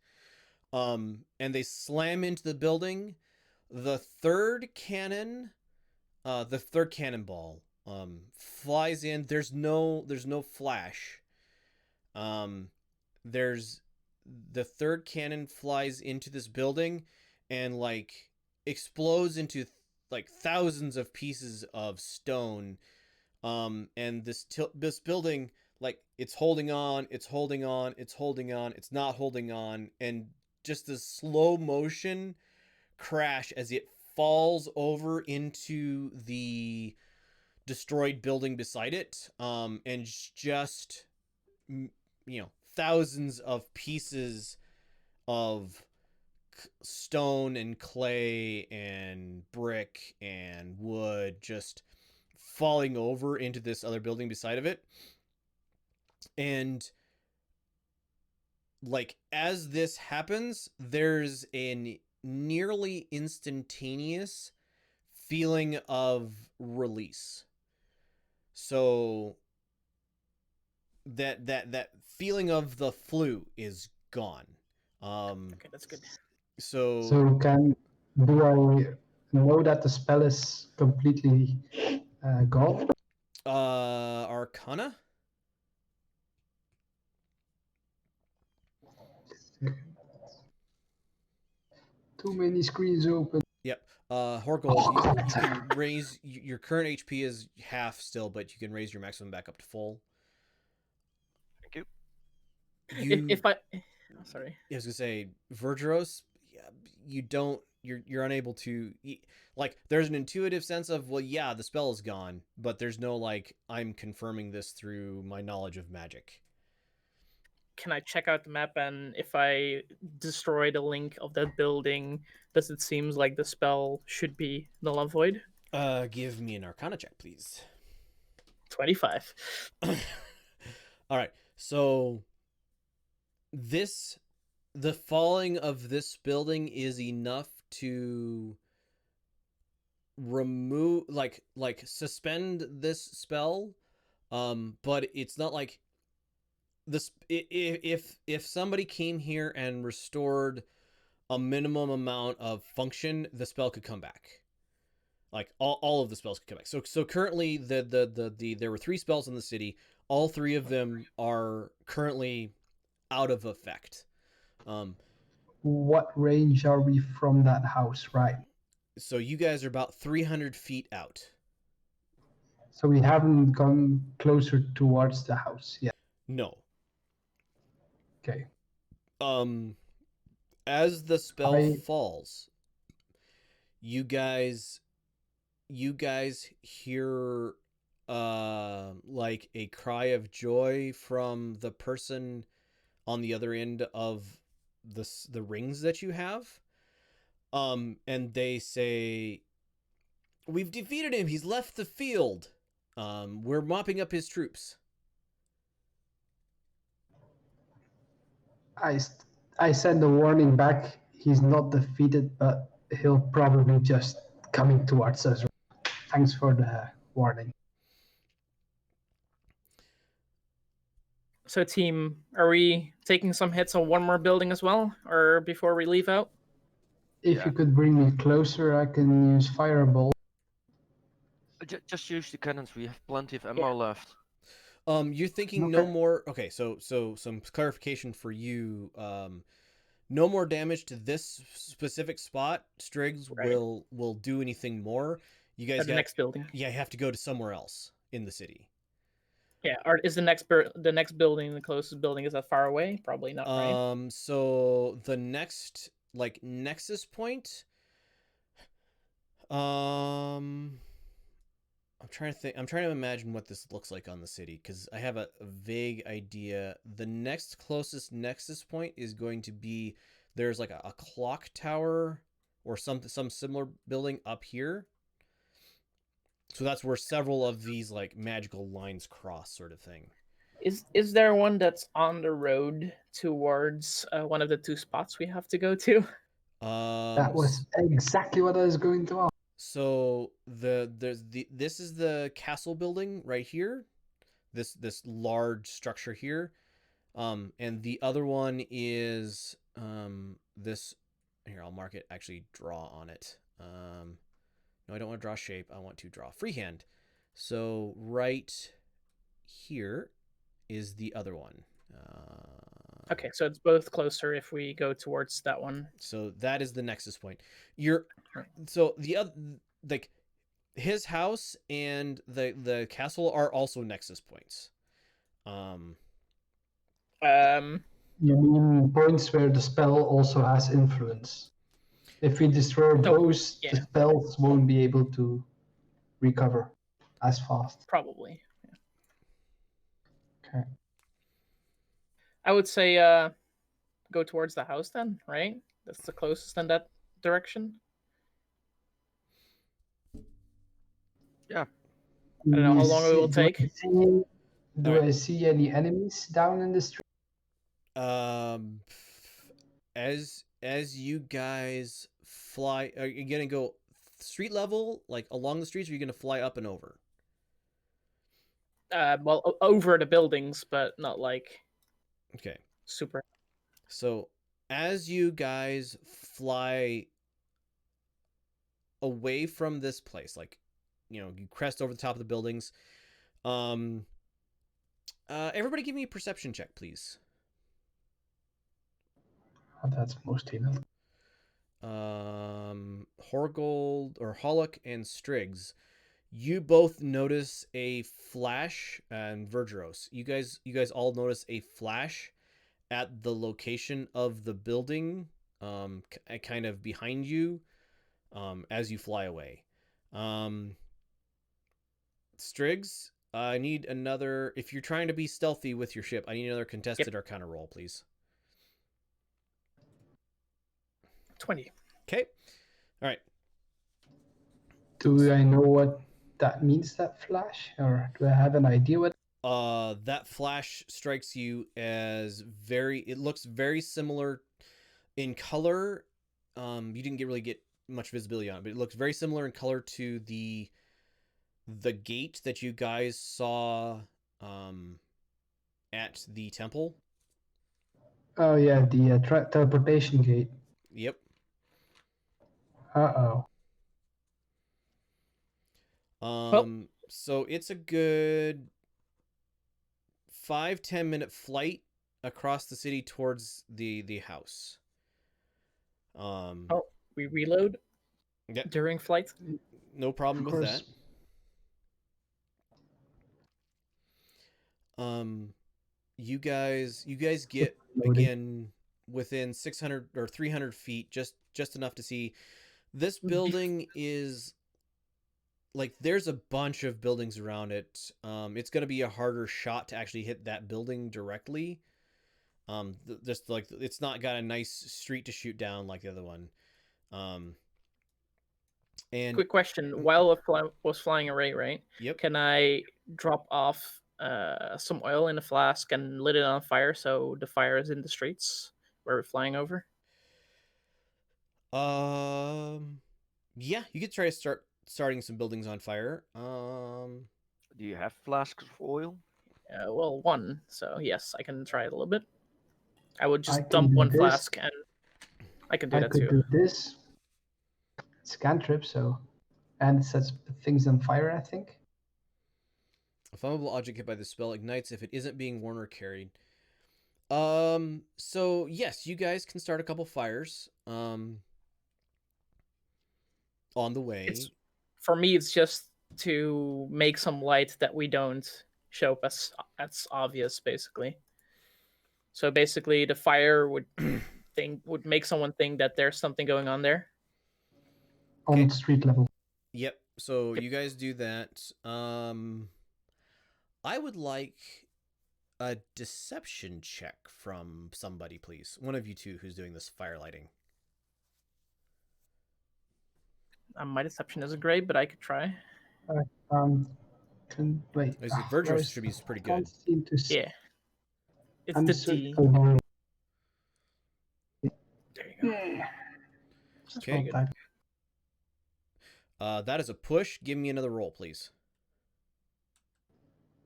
And they slam into the building. The third cannonball flies in. There's no flash. There's the third cannon flies into this building and like explodes into like thousands of pieces of stone. And this building, like, it's holding on, it's not holding on, and just this slow motion crash as it falls over into the destroyed building beside it, and just thousands of pieces of stone and clay and brick and wood just falling over into this other building beside of it. And like as this happens, there's a nearly instantaneous feeling of release. So that feeling of the flu is gone. Okay, that's good. So So do I know that the spell is completely gone? Arcana? Too many screens open. Yep. Horgold, you can raise your current HP is half still, but you can raise your maximum back up to full. Thank you. Sorry. I was gonna say, Vergeros, you're unable to, like, there's an intuitive sense of, well, yeah, the spell is gone, but there's no, like, I'm confirming this through my knowledge of magic. Can I check out the map, and if I destroy the link of that building, does it seem like the spell should be null and void? Give me an Arcana check, please. 25. All right, so the falling of this building is enough to remove, like suspend this spell, but it's not like this. If somebody came here and restored a minimum amount of function, the spell could come back. Like all of the spells could come back. So currently there were 3 spells in the city. All 3 of them are currently out of effect. What range are we from that house, right? So you guys are about 300 feet out. So we haven't gone closer towards the house yet. No. Okay. As the spell falls, you guys hear like a cry of joy from the person on the other end of the rings that you have. And they say, "We've defeated him. He's left the field. We're mopping up his troops." I send a warning back. He's not defeated, but he'll probably just coming towards us. Thanks for the warning. So, team, are we taking some hits on one more building as well, or before we leave out? If you could bring me closer, I can use fireball. Just use the cannons. We have plenty of ammo left. You're thinking no more. Okay, so some clarification for you. No more damage to this specific spot. Striggs will do anything more. You guys At the next building. Yeah, you have to go to somewhere else in the city. Yeah, is the next building, the closest building, is that far away? Probably not, right? So the next nexus point, I'm trying to think. I'm trying to imagine what this looks like on the city because I have a vague idea. The next closest nexus point is going to be there's like a clock tower or some similar building up here. So that's where several of these like magical lines cross, sort of thing. Is there one that's on the road towards one of the two spots we have to go to? That was exactly what I was going to ask. So this is the castle building right here. This large structure here. And the other one is this here, I'll mark it, actually draw on it. No, I don't want to draw shape. I want to draw freehand. So right here is the other one. Okay, so it's both closer if we go towards that one. So that is the nexus point. So the other, like, his house and the castle are also nexus points. You mean points where the spell also has influence? If we destroy those, yeah. the spells won't be able to recover as fast. Probably. Okay. I would say go towards the house then, right? That's the closest in that direction. Yeah. I don't know how long it will take. Do I see any enemies down in the street? As you guys fly, are you gonna go street level, like along the streets, or are you gonna fly up and over? Well, over the buildings, but not like Okay. super. So as you guys fly away from this place, like, you know, you crest over the top of the buildings. Everybody give me a perception check, please. That's mostly enough. Horgold or Hollock and Striggs, you both notice a flash, and Vergeros, you guys all notice a flash at the location of the building, kind of behind you, as you fly away. Striggs, I need another. If you're trying to be stealthy with your ship, I need another contested Arcana roll, please. 20. Okay. All right. Do I know what that means, that flash? Or do I have an idea what? That flash strikes you as it looks very similar in color. You didn't really get much visibility on it, but it looks very similar in color to the gate that you guys saw at the temple. Oh yeah, the teleportation gate. Yep. Uh-oh. So it's a good 5-10 minute flight across the city towards the house. We reload during flight. No problem with that. You guys get again within 600 or 300 feet, just enough to see this building is like, there's a bunch of buildings around it. It's going to be a harder shot to actually hit that building directly. Just like, it's not got a nice street to shoot down like the other one. And quick question: while I was flying away, right? Yep. Can I drop off some oil in a flask and lit it on fire so the fire is in the streets where we're flying over? Yeah, you could try to starting some buildings on fire. Do you have flasks of oil? Well, one. So yes, I can try it a little bit. I would just can dump do one this. flask, and I can do that too. I could do this. It's cantrip, so, and it sets things on fire, I think. A flammable object hit by the spell ignites if it isn't being worn or carried. So yes, you guys can start a couple fires. On the way. For me, it's just to make some light that we don't show up as obvious, basically. So basically, the fire would make someone think that there's something going on there. On street level. Yep. So Yep. you guys do that. I would like a deception check from somebody, please. One of you two who's doing this firelighting. My deception isn't great, but I could try. Wait. Is it Virgil where's- should be pretty I can't good. seem to see. Yeah. It's I'm the searching D. for the- There you go. Yeah. That's Okay. pretty good. That is a push. Give me another roll, please.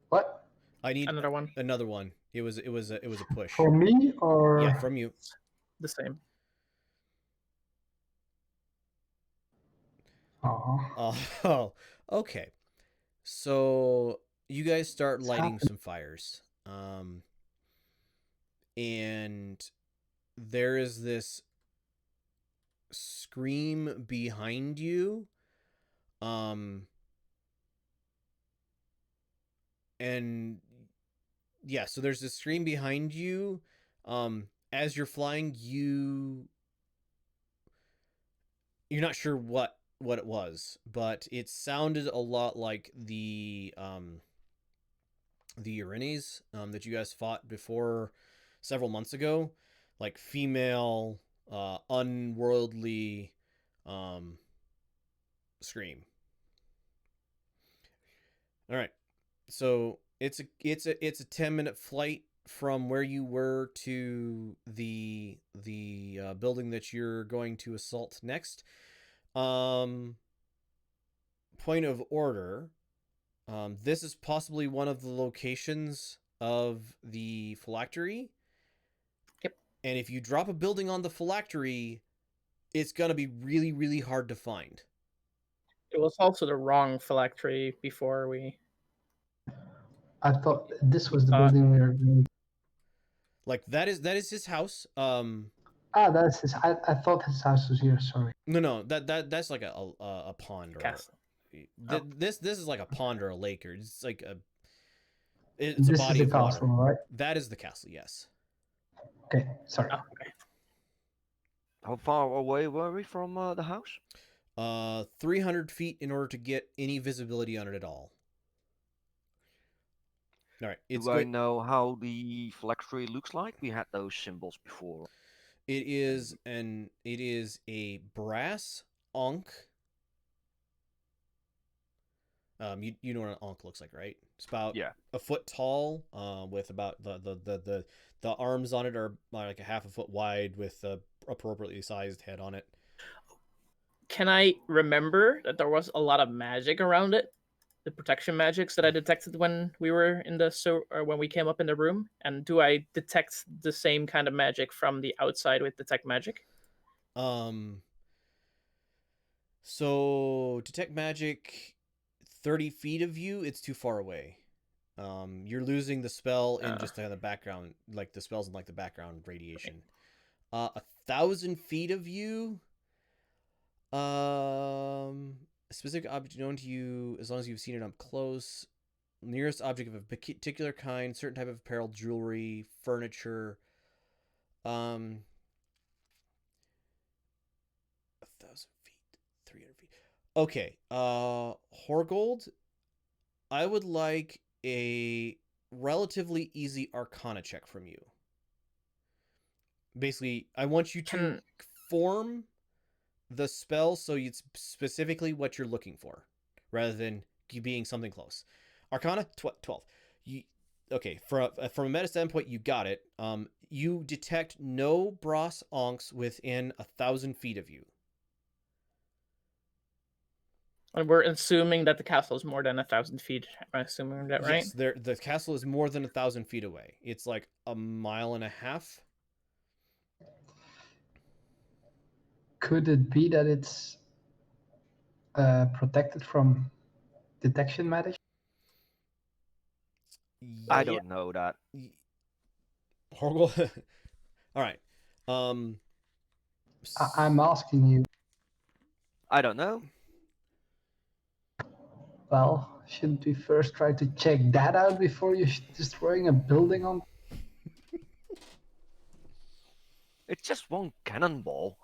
What? I need Another one. another one. It was a push. For me or? Yeah, from you. The same. Oh. Oh, okay. So you guys start What's lighting happening? some fires. And there is this scream behind you. And yeah, so there's this scream behind you. As you're flying, you're not sure what it was, but it sounded a lot like the Urines that you guys fought before several months ago, like female unworldly scream. All right. So it's a 10-minute flight from where you were to the building that you're going to assault next. Point of order. This is possibly one of the locations of the phylactery. Yep. And if you drop a building on the phylactery, it's gonna be really, really hard to find. It was also the wrong phylactery before we. I thought this was the thought- building we were. Like that is his house. That's his. I thought his house was here. Sorry. No, that's like a pond or Castle. this is like a pond or a lake, or it's like it's This a is body the of castle, water. right? That is the castle, yes. Okay. Sorry. Oh, okay. How far away were we from the house? 300 feet in order to get any visibility on it at all. All right, it's Do I good. know how the phylactery looks like? We had those symbols before. It is a brass ankh. You know what an ankh looks like, right? It's about a foot tall, with about the arms on it are like a half a foot wide with a appropriately sized head on it. Can I remember that there was a lot of magic around it? The protection magics that I detected when we were in or when we came up in the room, and do I detect the same kind of magic from the outside with detect magic? So detect magic, 30 feet of you, it's too far away. You're losing the spell in just the background, like the spells in like the background radiation. 1,000 feet of you. A specific object known to you as long as you've seen it up close. Nearest object of a particular kind, certain type of apparel, jewelry, furniture. 1,000 feet, 300 feet. Okay. Horgold, I would like a relatively easy Arcana check from you. Basically, I want you to form the spell so it's specifically what you're looking for, rather than being something close. Arcana 12. Okay, from a meta standpoint, you got it. You detect no brass ankhs within 1,000 feet of you. And we're assuming that the castle is more than 1,000 feet. Am I assuming that right? Yes, the castle is more than 1,000 feet away. It's like a mile and a half. Could it be that it's protected from detection magic? I don't know that. Horrible. All right. I'm asking you. I don't know. Well, shouldn't we first try to check that out before you're destroying a building on? It's just one cannonball.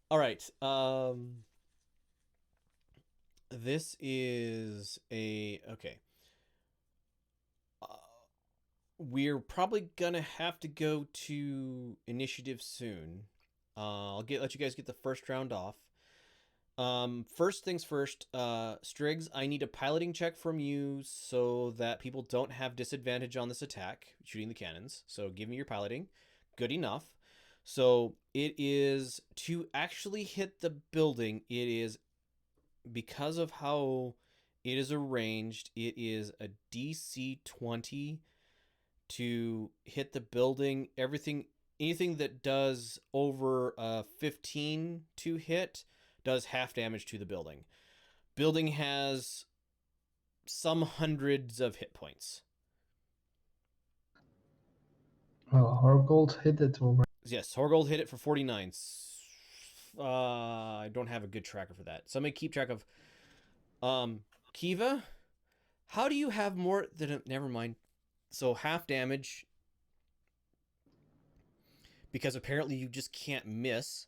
All right. This is a okay. We're probably gonna have to go to initiative soon. Let you guys get the first round off. First things first, Striggs, I need a piloting check from you so that people don't have disadvantage on this attack, shooting the cannons. So give me your piloting. Good enough. So it is to actually hit the building. It is, because of how it is arranged, it is a DC 20 to hit the building. Anything that does over 15 to hit does half damage to the building. Building has some hundreds of hit points. Well, Horgold hit it over. Yes, Horgold hit it for 49. I don't have a good tracker for that. Somebody keep track of. Kiva, how do you have more than? Never mind. So half damage, because apparently you just can't miss.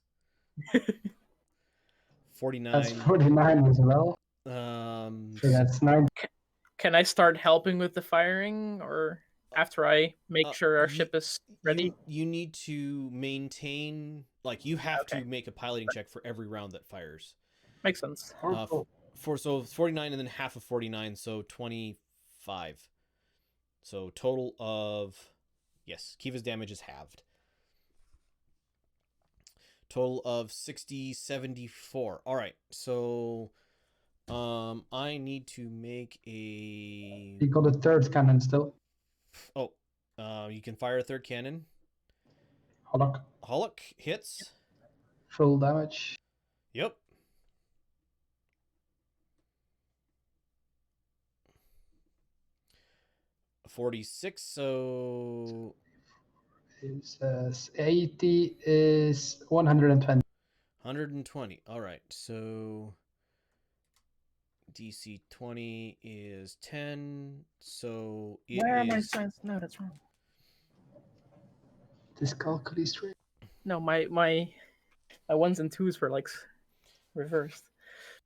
49. That's 49 as well. So that's 9. Can I start helping with the firing, or after I make sure our ship is ready? You need to maintain, like, you have Okay. to make a piloting check for every round that fires. Makes sense. So 49 and then half of 49, so 25. So total of, yes, Kiva's damage is halved. Total of 60, 74. All right, so I need to make a. You got a third cannon still. Oh, you can fire a third cannon. Hollock hits. full damage. Yep. $46, so Is 80 is 120. 120. All right, so DC 20 is 10, so it Where are my is. signs? No, that's wrong. Dyscalculy straight. No, my ones and twos were like reversed.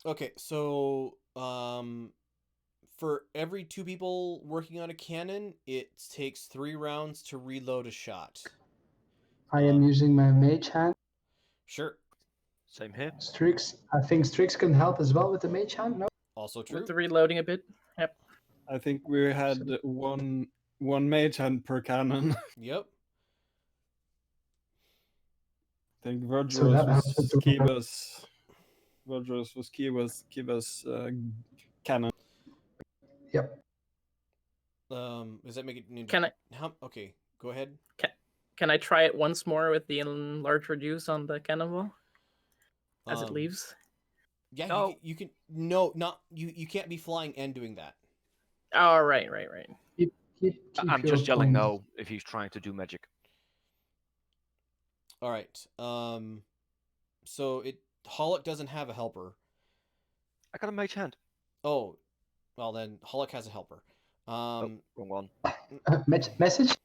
Okay, so for every 2 people working on a cannon, it takes 3 rounds to reload a shot. I am using my mage hand. Sure. Same here. Strix. I think Strix can help as well with the mage hand. No. Also true. With the reloading a bit. Yep. I think we had one mage hand per cannon. Yep. I think So that helps with the- Virgos was Kiva's cannon. Yep. Does that make it? Can I? Okay, go ahead. Can I try it once more with the enlarged reduce on the cannonball as it leaves? Yeah, No. you can. No, not you. You can't be flying and doing that. Oh, right. Keep I'm your just yelling points. no if he's trying to do magic. All right. So Hollock doesn't have a helper. I got a mage hand. Oh, well then Hollock has a helper. Wrong one. Message.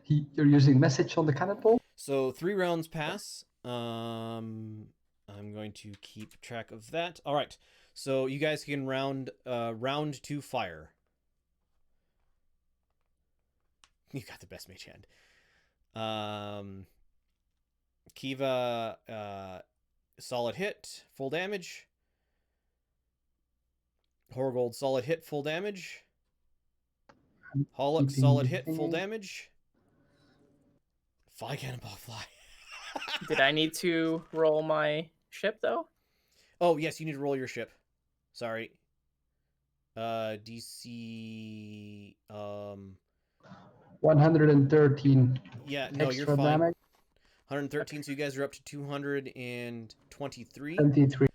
You're using message on the cannonball. So 3 rounds pass. I'm going to keep track of that. All right. So you guys can round to fire. You got the best mage hand. Kiva, solid hit, full damage. Horgold, solid hit, full damage. Hollock, keeping solid the hit, full thing. damage. Fly, cannonball, fly. Did I need to roll my ship though? Oh, yes, you need to roll your ship. Sorry. DC 113. yeah, no, extra you're fine. damage. 113, so you guys are up to 223. 23.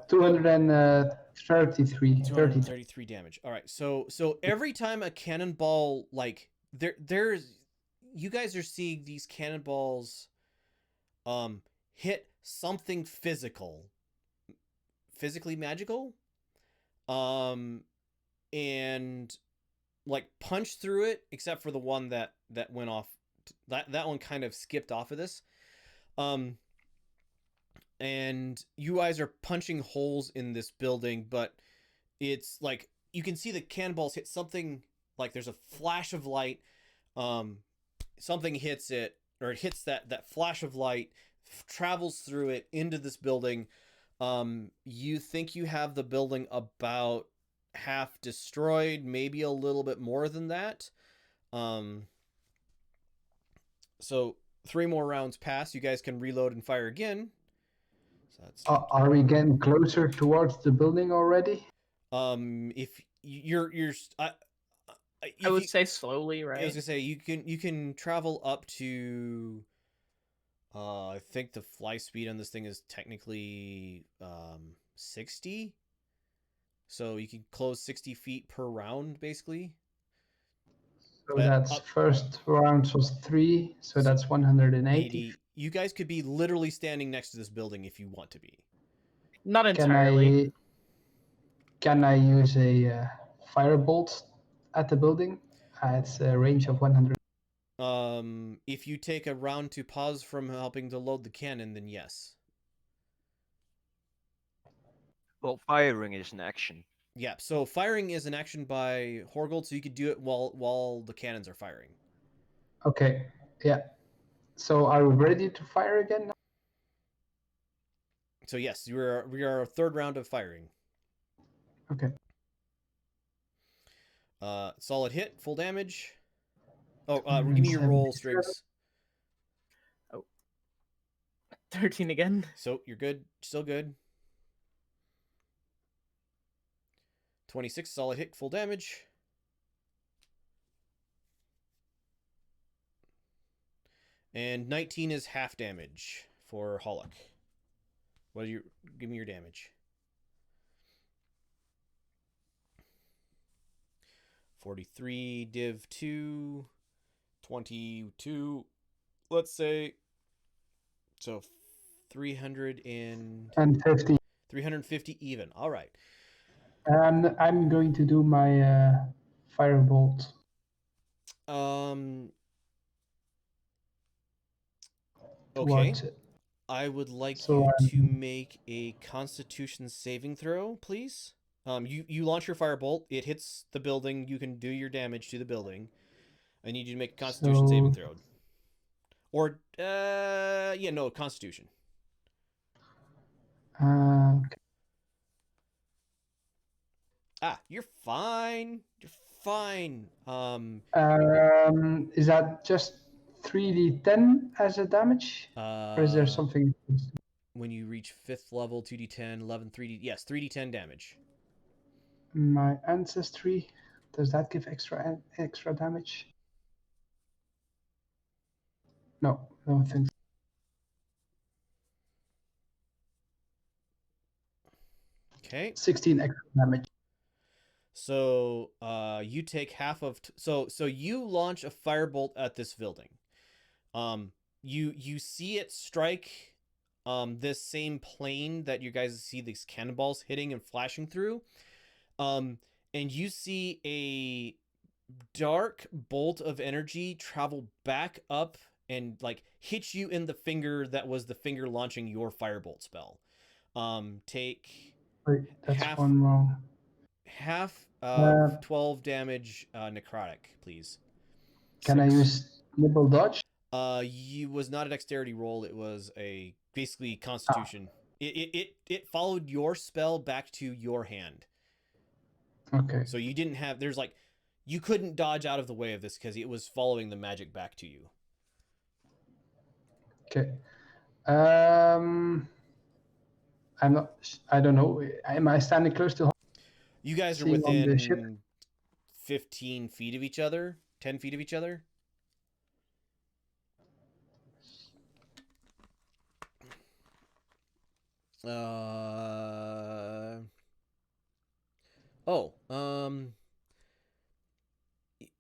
233. 233 damage. All right. So every time a cannonball, like there's you guys are seeing these cannonballs hit something physically magical, and like punch through it, except for the one that went off. That one kind of skipped off of this. and you guys are punching holes in this building, but it's like you can see the cannonballs hit something. Like there's a flash of light, something hits it, or it hits that flash of light, travels through it into this building. You think you have the building about half destroyed, maybe a little bit more than that. So 3 more rounds pass. You guys can reload and fire again. So that's Are we getting closer towards the building already? if you're I would say slowly, I was right? gonna say you can travel up to I think the fly speed on this thing is technically 60. So you can close 60 feet per round basically. So that's up- first round was 3, so that's 180. 80. You guys could be literally standing next to this building if you want to be. Not Can entirely. I use a firebolt at the building? It's a range of 100. If you take a round to pause from helping to load the cannon, then yes. Well, firing is an action. Yeah, so firing is an action by Horgold, so you could do it while the cannons are firing. Okay, yeah. So are we ready to fire again now? So yes, we are 3rd round of firing. Okay. Solid hit, full damage. Oh, give me your roll, Strix. 13 again. So you're good, still good. 26 solid hit, full damage. And 19 is half damage for Hollock. What are you? Give me your damage. 43 div 2, 22. Let's say so 50. 350 even. All right. And I'm going to do my firebolt. Okay. towards it. I would like So, you to make a Constitution saving throw, please. You launch your firebolt. It hits the building. You can do your damage to the building. I need you to make a Constitution saving throw. Or yeah, no, Constitution. Okay. You're fine. You're fine. Is that just 3d10 as a damage? Or is there something? When you reach 5th level, 2d10, 11, 3d. Yes, 3d10 damage. My ancestry, does that give extra damage? No, I don't think so. Okay. 16 extra damage. So you take half of so you launch a firebolt at this building. You see it strike this same plane that you guys see these cannonballs hitting and flashing through. And you see a dark bolt of energy travel back up and like hit you in the finger that was the finger launching your firebolt spell. Take Wait, that's half- one wrong. half of 12 damage necrotic, please. Can I use nibble dodge? You was not a dexterity roll, it was a basically constitution. It followed your spell back to your hand. Okay. So you didn't have you couldn't dodge out of the way of this because it was following the magic back to you. Okay. I don't know. Am I standing close to? You guys are Seeing on the ship? within 15 feet of each other, 10 feet of each other.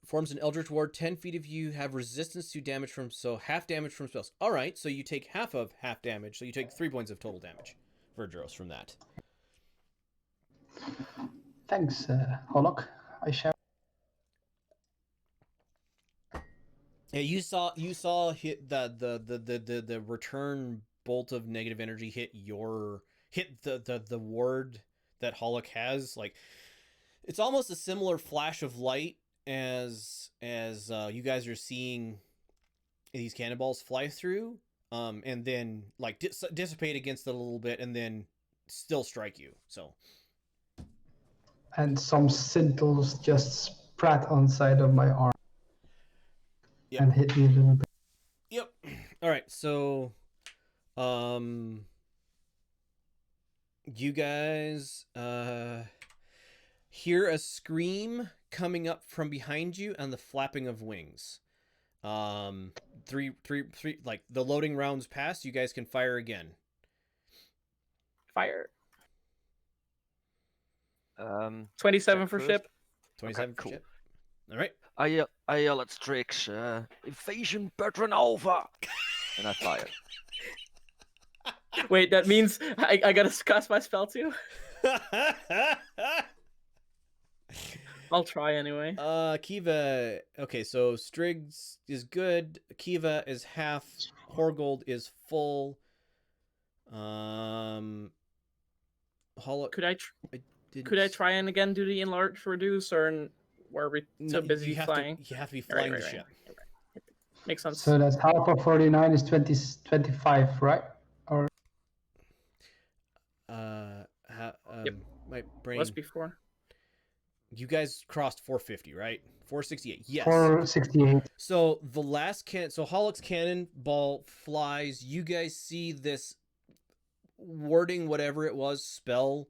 Forms an Eldritch Ward. 10 feet of you have resistance to damage from, so half damage from spells. All right, so you take half of half damage, so you take 3 points of total damage, Verdros, from that. Thanks, Hollock. I shall. Yeah, you saw hit the return bolt of negative energy hit the ward that Hollock has. Like, it's almost a similar flash of light as you guys are seeing these cannonballs fly through, and then like dissipate against it a little bit, and then still strike you. So, And some scintillas just spread on side of my arm Yep. and hit me a little bit. Yep. All right. So, you guys hear a scream coming up from behind you and the flapping of wings. Three, like the loading rounds pass. You guys can fire again. Fire. check 27 for first. ship. 27 for cool. ship. All right. I yell at Strix, invasion pattern alpha, and I fire. Wait, that means I gotta cast my spell too? I'll try anyway. Kiva. Okay, so Striggs is good. Kiva is half. Horgold is full. Hollow. Could I try and again do the enlarge reduce, or were we too busy flying? You have to be flying the ship. Right. Makes sense. So that's half of 49 is 25, right? Or Yep. My brain. Was before. You guys crossed 450, right? 468. Yes. 468. So the last so Hollock's cannonball flies. You guys see this wording, whatever it was, spell,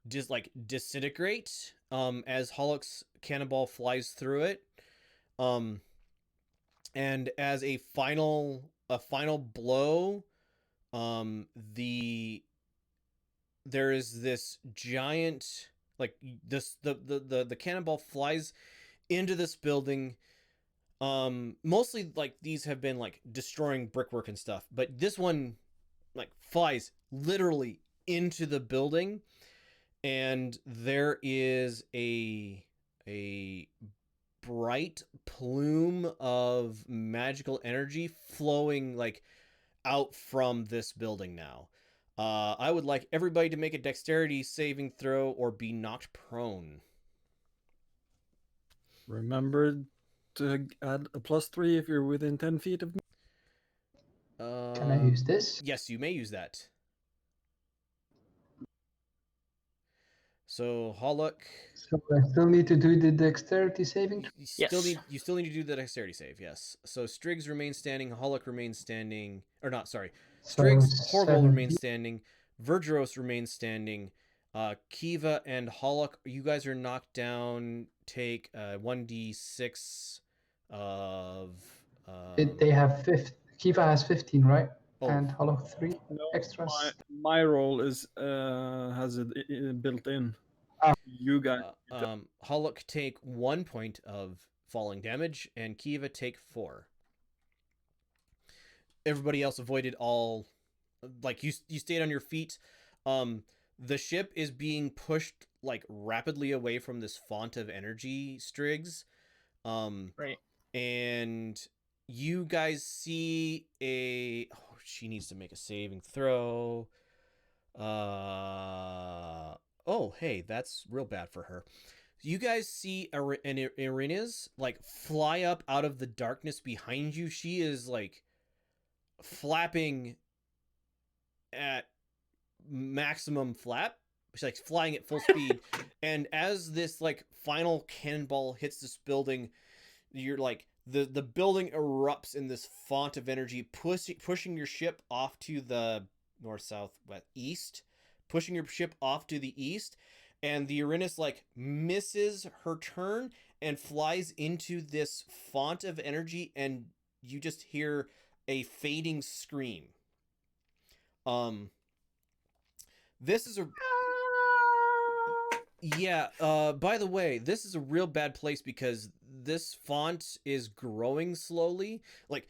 just like disintegrate. As Hollock's cannonball flies through it. And as a final blow, there is this giant, like this the cannonball flies into this building. Mostly like these have been like destroying brickwork and stuff, but this one like flies literally into the building, and there is a bright plume of magical energy flowing like out from this building now. I would like everybody to make a dexterity saving throw or be knocked prone. Remember to add a +3 if you're within 10 feet of me. Can I use this? Yes, you may use that. So Hollock, So I still need to do the dexterity saving. you still Yes. need to do the dexterity save. Yes. So Striggs remains standing. Hollock remains standing. Or not. Sorry. So Striggs, Horgold 70. remains standing. Vergeros remains standing. Kiva and Hollock, you guys are knocked down. Take 1d6 of. They have 15. Kiva has 15, right? Oh. And Hollow 3 No, extras. my roll is has it built in. Ah. You guys. Hollock take 1 point of falling damage, and Kiva take 4. Everybody else avoided all, like you stayed on your feet. The ship is being pushed like rapidly away from this font of energy, Striggs. Right. And you guys see she needs to make a saving throw. Oh, hey, that's real bad for her. You guys see an Irina's like fly up out of the darkness behind you. She is like flapping at maximum flap. She's like flying at full speed. And as this like final cannonball hits this building, you're like the building erupts in this font of energy, pushing your ship off to the north, south, west, east, pushing your ship off to the east, and the Uranus like misses her turn and flies into this font of energy, and you just hear a fading scream. This is a by the way, this is a real bad place because this font is growing slowly. Like,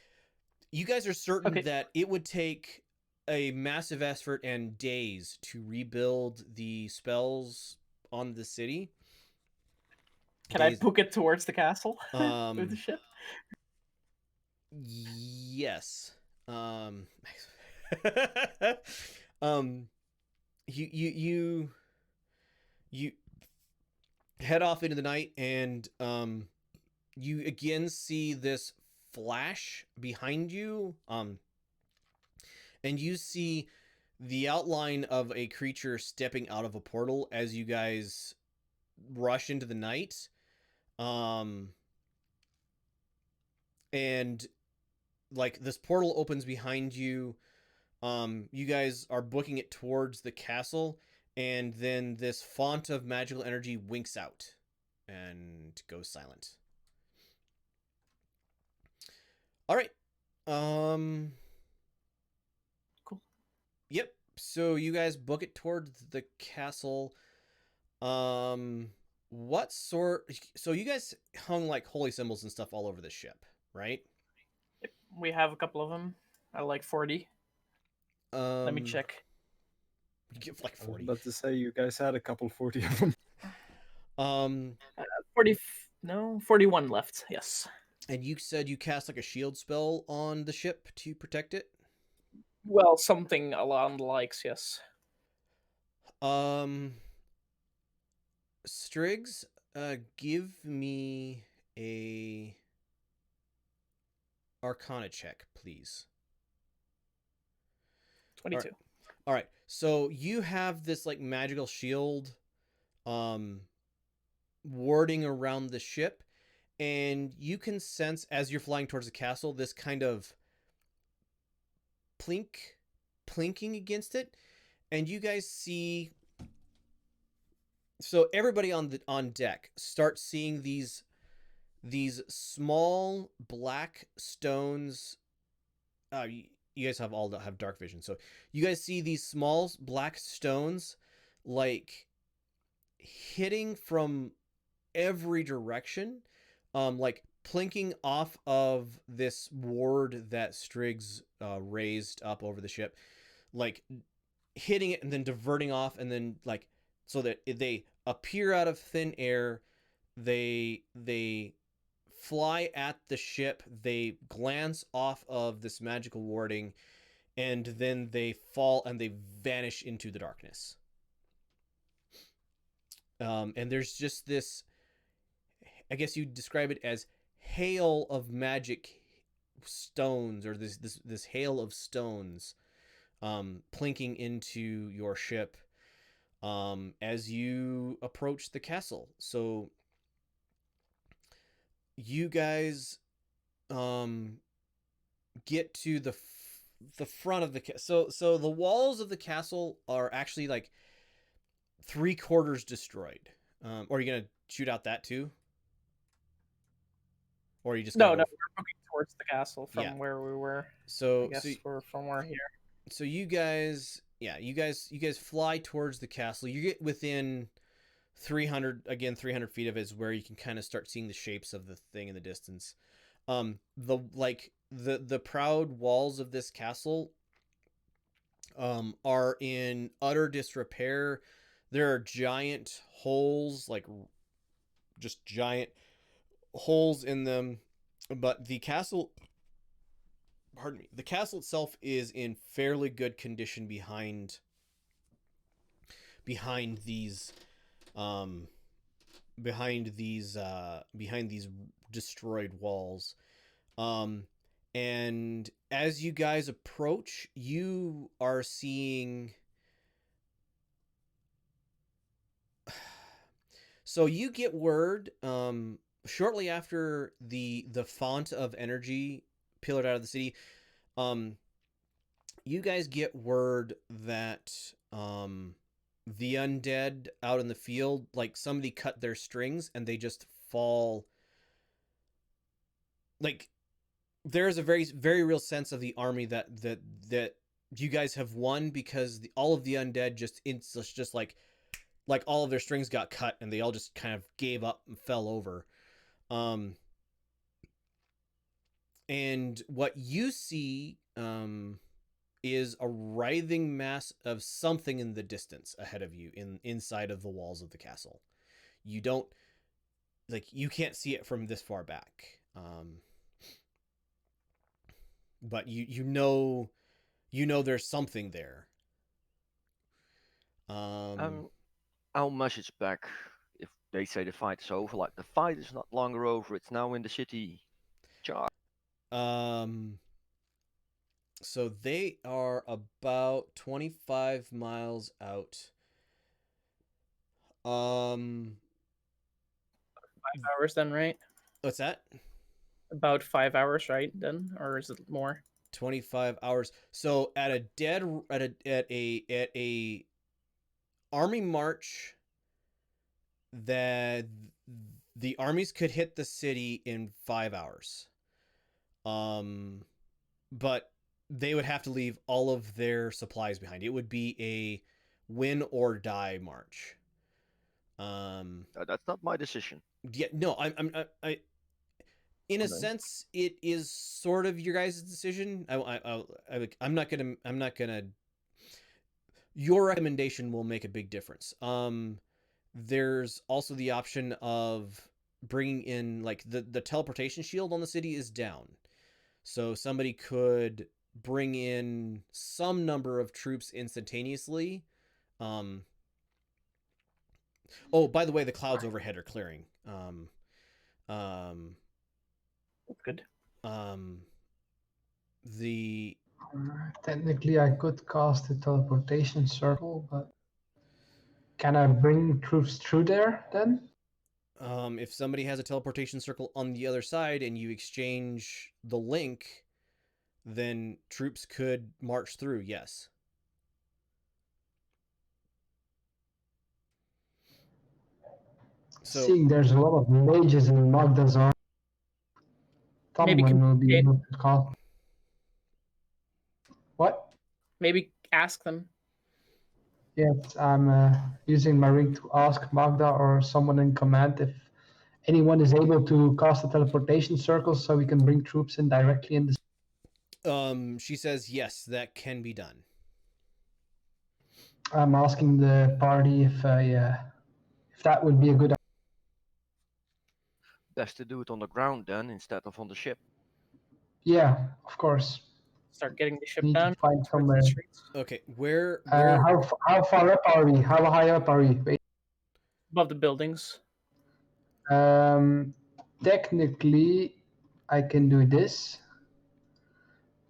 you guys are certain that it would take a massive effort and days to rebuild the spells on the city. Can I book it towards the castle with the ship? Yes. You head off into the night, and you again see this flash behind you, and you see the outline of a creature stepping out of a portal as you guys rush into the night. And like this portal opens behind you. You guys are booking it towards the castle, and then this font of magical energy winks out and goes silent. All right. Cool. Yep. So you guys book it towards the castle. What sort? So you guys hung like holy symbols and stuff all over the ship, right? We have a couple of them. I like 40. Let me check. You give like I was 40. about to say you guys had a couple 40 of them. 41 left. Yes. And you said you cast like a shield spell on the ship to protect it. Well, something along the likes. Yes. Striggs, give me a Arcana check, please. 22. All right. So you have this like magical shield warding around the ship, and you can sense as you're flying towards the castle this kind of plinking against it, and you guys see. So everybody on deck starts seeing these small black stones. You guys have dark vision, so you guys see these small black stones like hitting from every direction, like plinking off of this ward that Striggs raised up over the ship, like hitting it and then diverting off, and then like so that they appear out of thin air. They fly at the ship, they glance off of this magical warding, and then they fall and they vanish into the darkness. And there's just this, I guess you'd describe it as hail of magic stones, or this hail of stones plinking into your ship as you approach the castle. So you guys get to the front of the so the walls of the castle are actually like 3/4 destroyed. Or are you gonna shoot out that too? Or are you just No, gonna no, go we're moving towards the castle from Yeah. where we were. so I guess we're from where here. so you guys fly towards the castle. You get within 300 feet of it is where you can kind of start seeing the shapes of the thing in the distance. The proud walls of this castle are in utter disrepair. There are giant holes, like just giant holes in them, but the castle itself is in fairly good condition behind these destroyed walls. And as you guys approach, you are seeing, so you get word shortly after the font of energy pillared out of the city. You guys get word that the undead out in the field, like somebody cut their strings and they just fall. Like there's a very, very real sense of the army that you guys have won, because all of the undead just like all of their strings got cut and they all just kind of gave up and fell over. And what you see is a writhing mass of something in the distance ahead of you, inside of the walls of the castle. You can't see it from this far back. But you know You know there's something there. Um, I'll message back if they say the fight is over. Like, the fight is not longer over; it's now in the city. Charge. um, so they are about 25 miles out. 5 hours then, right? What's that? About 5 hours, right? Then, or is it more? 25 hours. So at a army march that the armies could hit the city in 5 hours. But they would have to leave all of their supplies behind. It would be a win or die march. That's not my decision. Yeah, no, I in a sense, it is sort of your guys' decision. I'm not gonna. Your recommendation will make a big difference. There's also the option of bringing in, like, the teleportation shield on the city is down, so somebody could bring in some number of troops instantaneously. Oh, by the way, the clouds overhead are clearing. Good. The Technically, I could cast a teleportation circle, but can I bring troops through there then? if somebody has a teleportation circle on the other side and you exchange the link, then troops could march through. Yes. So Seeing there's a lot of mages in Magda's army, Maybe someone will be communicate. able to cast. What? Maybe ask them. Yes, I'm using my ring to ask Magda or someone in command if anyone is able to cast a teleportation circle so we can bring troops in directly in the. she says yes, that can be done. I'm asking the party if that would be a good. Best to do it on the ground then instead of on the ship. Yeah, of course. Start getting the ship Need to down find towards somewhere. the streets. Okay, where How far up are we? How high up are we? Wait. Above the buildings. Technically, I can do this.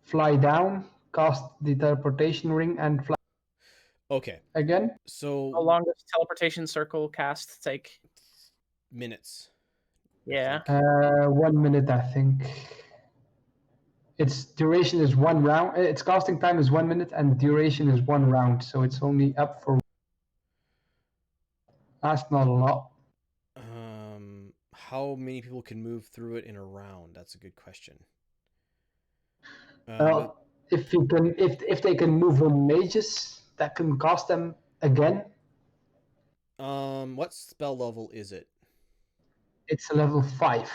Fly down, cast the teleportation ring, and fly Okay, again. so How long does teleportation circle cast take? minutes. Yeah. 1 minute, I think. Its duration is 1 round. Its casting time is 1 minute, and duration is 1 round. So it's only up for. That's not a lot. How many people can move through it in a round? That's a good question. If you can, if they can move on mages, that can cost them again. What spell level is it? It's a level 5.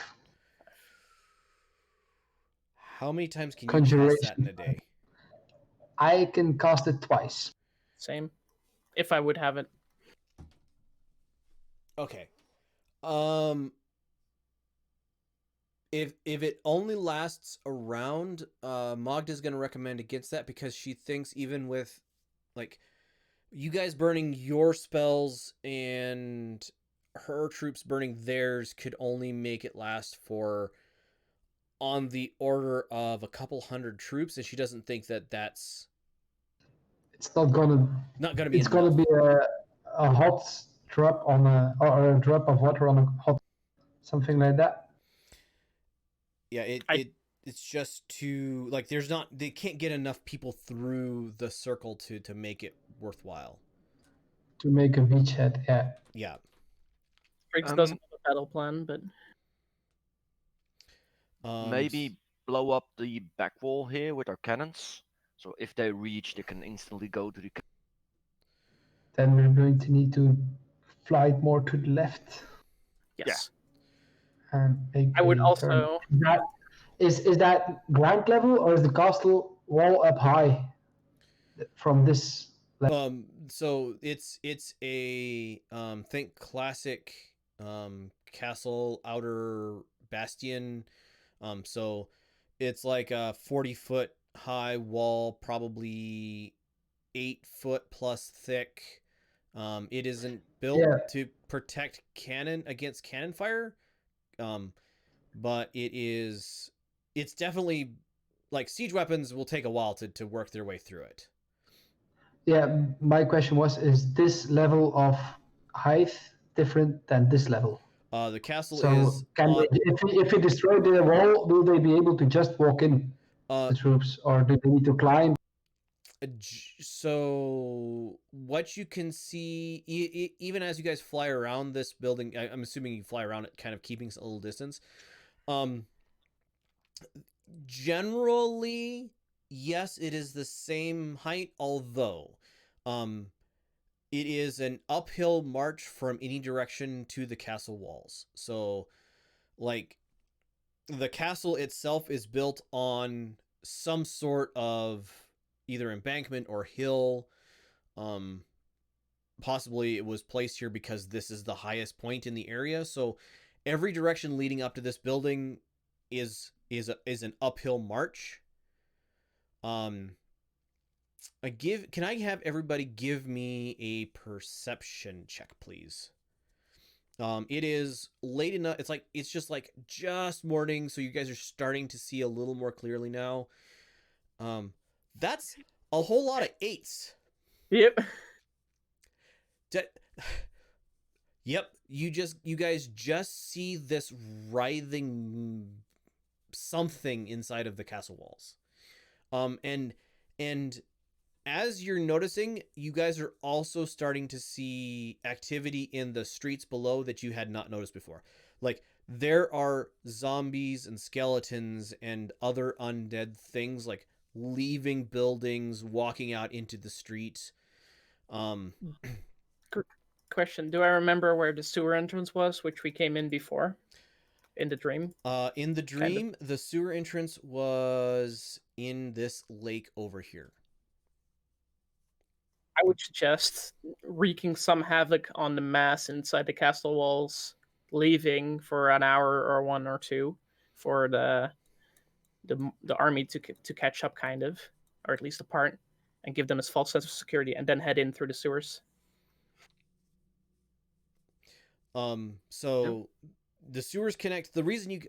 How many times can you Conjuration. cast that in a day? I can cast it twice. Same. If I would have it. Okay. If it only lasts a round, Magda's gonna recommend against that because she thinks even with, like, you guys burning your spells and her troops burning theirs could only make it last for on the order of a couple hundred troops, and she doesn't think that that's It's not gonna be it's enough. gonna be a hot drop on or a drop of water on a hot, something like that. Yeah, it's just too, like, they can't get enough people through the circle to make it worthwhile. To make a beachhead, yeah. Yeah. Briggs doesn't have a battle plan, but maybe blow up the back wall here with our cannons. So if they reach, they can instantly go to the. Then we're going to need to fly it more to the left. yes. And make I would a also turn. Is that ground level or is the castle wall up high from this level? So it's a think classic castle outer bastion. So it's like a 40-foot high wall, probably 8 foot plus thick. It isn't built Yeah. to protect cannon against cannon fire, but it's definitely like siege weapons will take a while to work their way through it. Yeah, my question was, is this level of height different than this level? The castle So is can on. they, if you destroy the wall, will they be able to just walk in, the troops, or do they need to climb? So what you can see, even as you guys fly around this building, I'm assuming you fly around it, kind of keeping a little distance. Generally, yes, it is the same height, although, it is an uphill march from any direction to the castle walls. So, like, the castle itself is built on some sort of either embankment or hill. Possibly it was placed here because this is the highest point in the area. So every direction leading up to this building is an uphill march. Can I have everybody give me a perception check, please? It is late enough. It's just morning, so you guys are starting to see a little more clearly now. That's a whole lot of 8s. Yep. Yep, you guys just see this writhing something inside of the castle walls. And as you're noticing, you guys are also starting to see activity in the streets below that you had not noticed before. Like, there are zombies and skeletons and other undead things, like, leaving buildings, walking out into the street. Question: do I remember where the sewer entrance was, which we came in before? In the dream? In the dream, the sewer entrance was in this lake over here. I would suggest wreaking some havoc on the mass inside the castle walls, leaving for an hour or 1 or 2 for the army to catch up, kind of, or at least a part, and give them a false sense of security, and then head in through the sewers. So the sewers connect. The reason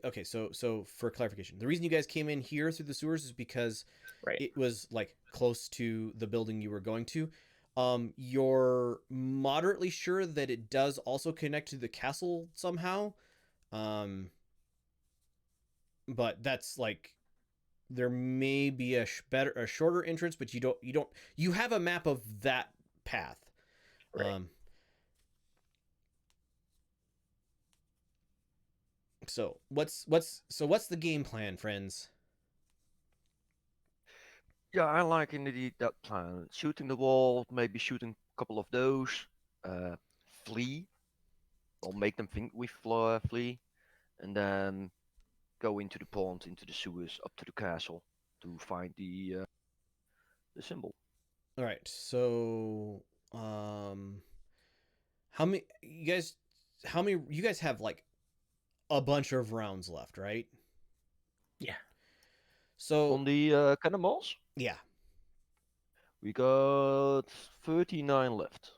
so for clarification, the reason you guys came in here through the sewers is because it was like close to the building you were going to. You're moderately sure that it does also connect to the castle somehow. But that's like, there may be a shorter entrance, but you have a map of that path. Right. So what's the game plan, friends? Yeah, I like indeed that plan. Shooting the wall, maybe shooting a couple of those. Flee, or make them think we flee, and then go into the pond, into the sewers, up to the castle to find the symbol. All right. So, how many you guys have, like, a bunch of rounds left, right? Yeah. So on the cannonballs, yeah, we got 39 left.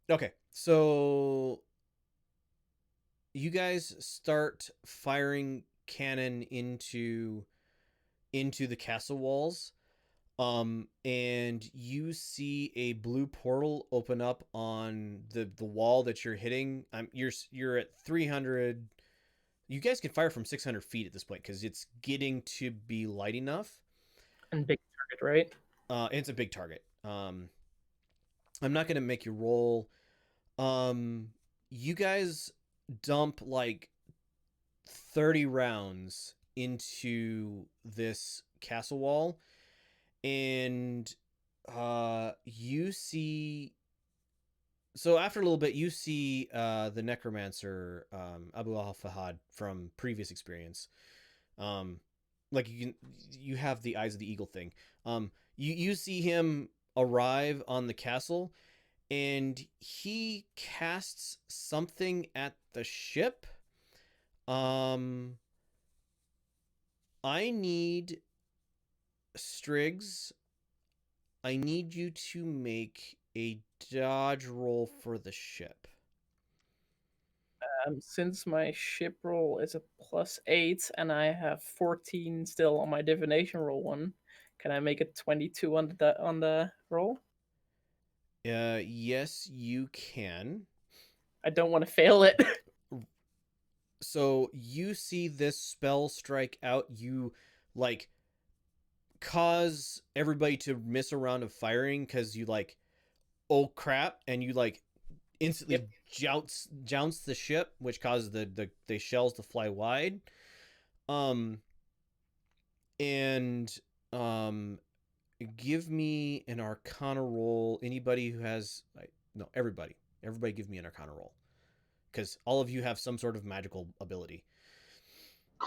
okay. So you guys start firing cannon into the castle walls. And you see a blue portal open up on the wall that you're hitting. You're at 300. You guys can fire from 600 feet at this point because it's getting to be light enough. And big target, right? It's a big target. I'm not gonna make you roll. You guys dump like 30 rounds into this castle wall, and you see. So after a little bit, you see the necromancer, Abu al-Fahad, from previous experience. Like, you have the eyes of the eagle thing. You see him arrive on the castle, and he casts something at the ship. I need Striggs. I need you to make a dodge roll for the ship. Since my ship roll is a +8 and I have 14 still on my divination roll one, can I make it 22 on the roll? Yes, you can. I don't want to fail it. So you see this spell strike out. You like cause everybody to miss a round of firing because you like, oh crap, and you like instantly jounce the ship, which causes the shells to fly wide. And give me an Arcana roll. Anybody who has no, everybody give me an Arcana roll because all of you have some sort of magical ability.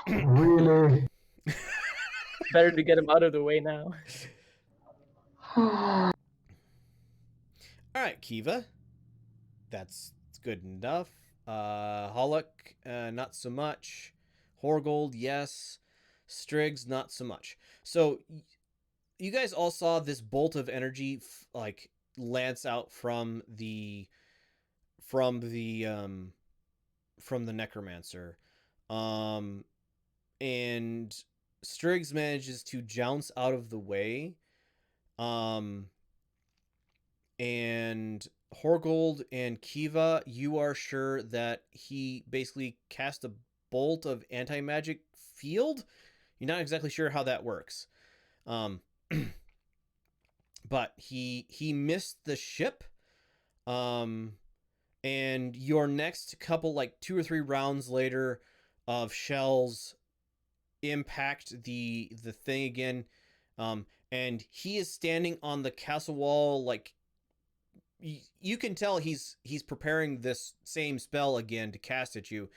Really? Better to get him out of the way now. All right, Kiva, that's good enough. Hollock, not so much. Horgold, yes. Striggs, not so much. So you guys all saw this bolt of energy like lance out from the necromancer, and Striggs manages to jounce out of the way, and Horgold and Kiva, you are sure that he basically cast a bolt of anti-magic field. You're not exactly sure how that works. But he missed the ship. And your next couple, like 2 or 3 rounds later of shells impact the thing again. And he is standing on the castle wall, like you can tell he's preparing this same spell again to cast at you,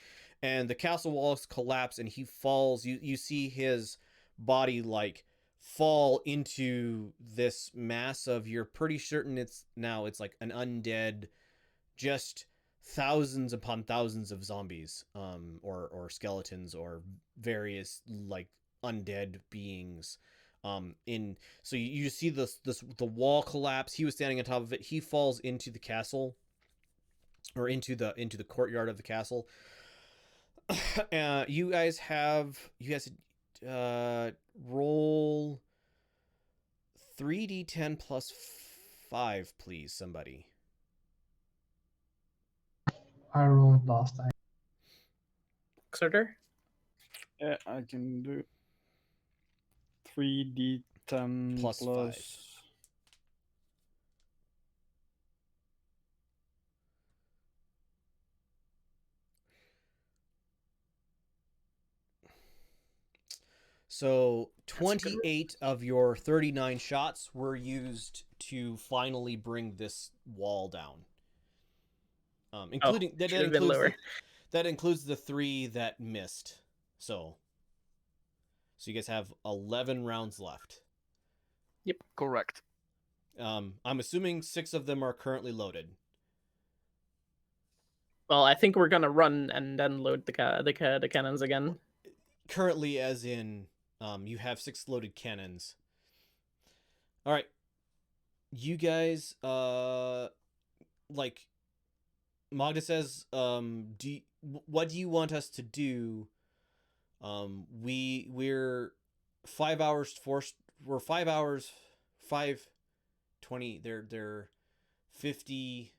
and the castle walls collapse and he falls. You see his body like fall into this mass of, you're pretty certain it's like an undead, just thousands upon thousands of zombies, or skeletons or various like undead beings. So you see the wall collapse. He was standing on top of it. He falls into the castle, or into the courtyard of the castle. You guys roll 3d10 plus 5, please, somebody. I rolled last time. Exeter? Yeah, I can do 3d10 Plus plus 5. So 28 of your 39 shots were used to finally bring this wall down. Including that includes the 3 that missed. So you guys have 11 rounds left. Yep. Correct. I'm assuming 6 of them are currently loaded. Well, I think we're gonna run and then load the cannons again. Currently, as in, you have 6 loaded cannons. All right, you guys, like Magda says, what do you want us to do? We're 5 hours forced. We're 5 hours, 5:20. They're 50.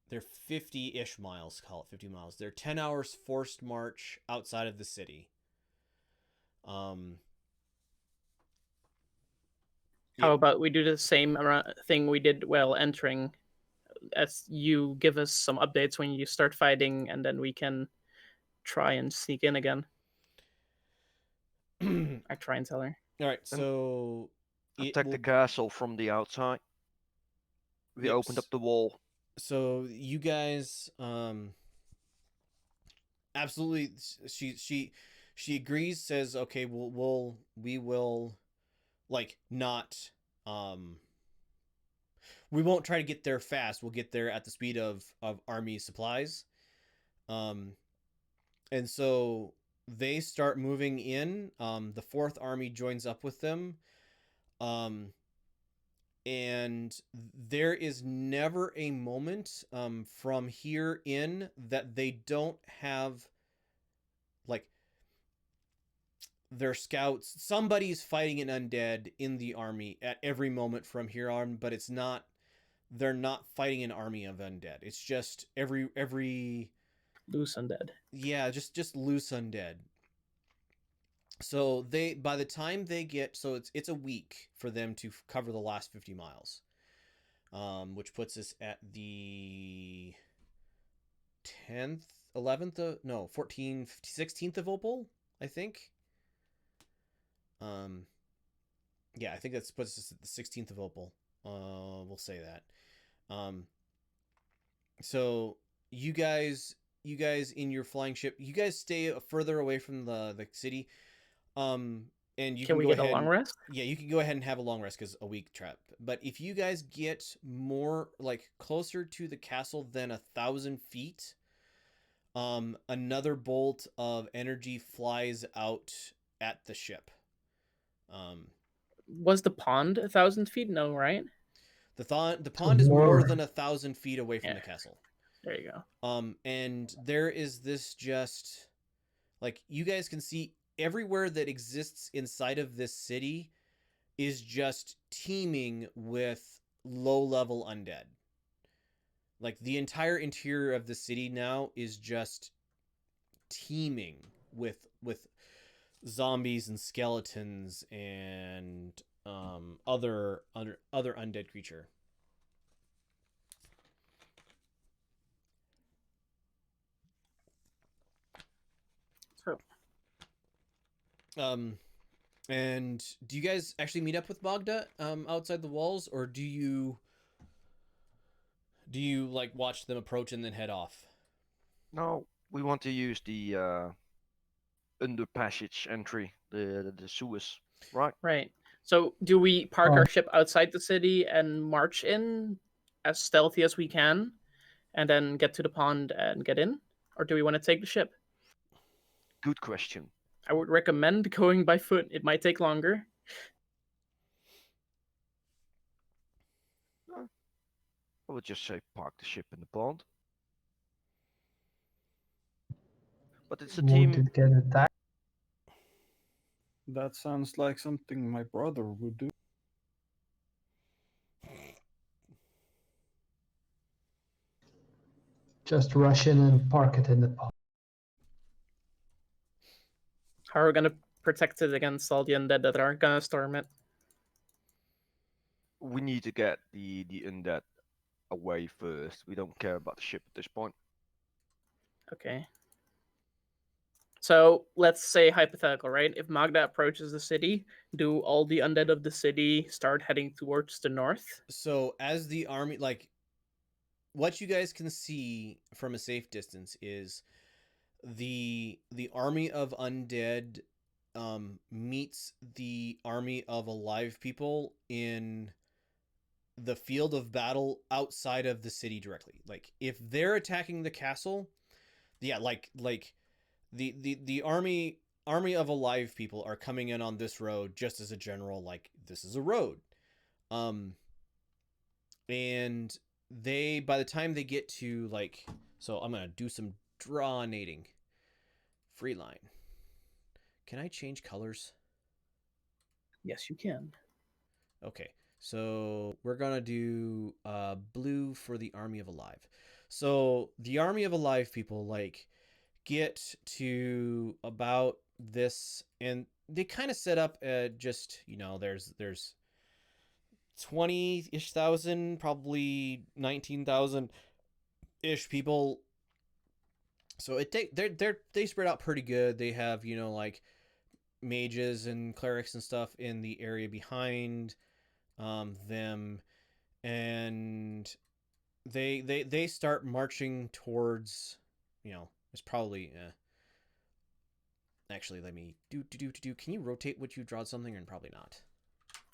They're 50-ish miles. Call it 50 miles. They're 10 hours forced march outside of the city. How about we do the same thing we did while entering, as you give us some updates when you start fighting, and then we can try and sneak in again. I try and tell her. All right, so attack the castle from the outside. We opened up the wall. So you guys, absolutely. She agrees. Says, okay, we will, like, not, we won't try to get there fast. We'll get there at the speed of army supplies. And so they start moving in. The Fourth Army joins up with them. And there is never a moment from here in that they don't have like their scouts. Somebody's fighting an undead in the army at every moment from here on, but it's not. They're not fighting an army of undead. It's just every Loose undead. yeah, just loose undead. So they by the time they get so it's a week for them to cover the last 50 miles. Which puts us at the 10th, 11th, 14th, 16th of Opal, I think. Yeah, I think that puts us at the 16th of Opal. We'll say that. So you guys in your flying ship, you guys stay further away from the city. And you Can we go get ahead a long rest? Yeah, you can go ahead and have a long rest because a week trip. But if you guys get more like closer to the castle than 1,000 feet, another bolt of energy flies out at the ship. Was the pond 1,000 feet? No, right? The pond is more more. than 1,000 feet away from Yeah. the castle. There you go. And there is this just like you guys can see everywhere that exists inside of this city is just teeming with low-level undead. Like the entire interior of the city now is just teeming with zombies and skeletons and other undead creature. So And do you guys actually meet up with Magda outside the walls, or do you like watch them approach and then head off? No, we want to use the under passage entry, the sewers, right? right. So do we park Oh. our ship outside the city and march in as stealthy as we can, and then get to the pond and get in, or do we want to take the ship? Good question. I would recommend going by foot. It might take longer. I would just say park the ship in the pond. But it's a Won't team. it get attacked? That sounds like something my brother would do. Just rush in and park it in the pond. How are we gonna protect it against all the undead that aren't gonna storm it? We need to get the undead away first. We don't care about the ship at this point. Okay. So let's say hypothetical, right? If Magda approaches the city, do all the undead of the city start heading towards the north? So as the army, like what you guys can see from a safe distance is the army of undead meets the army of alive people in the field of battle outside of the city directly. Like if they're attacking the castle, yeah, like the army of alive people are coming in on this road just as a general, like this is a road. And they by the time they get to like, so I'm gonna do some drawinating. Free line. Can I change colors? Yes, you can. Okay, so we're gonna do blue for the army of alive. So the army of alive people like get to about this, and they kind of set up just there's 20-ish thousand, probably 19,000 ish people. So they spread out pretty good. They have like mages and clerics and stuff in the area behind them, and they start marching towards it's probably actually let me do can you rotate what you draw something, or probably not?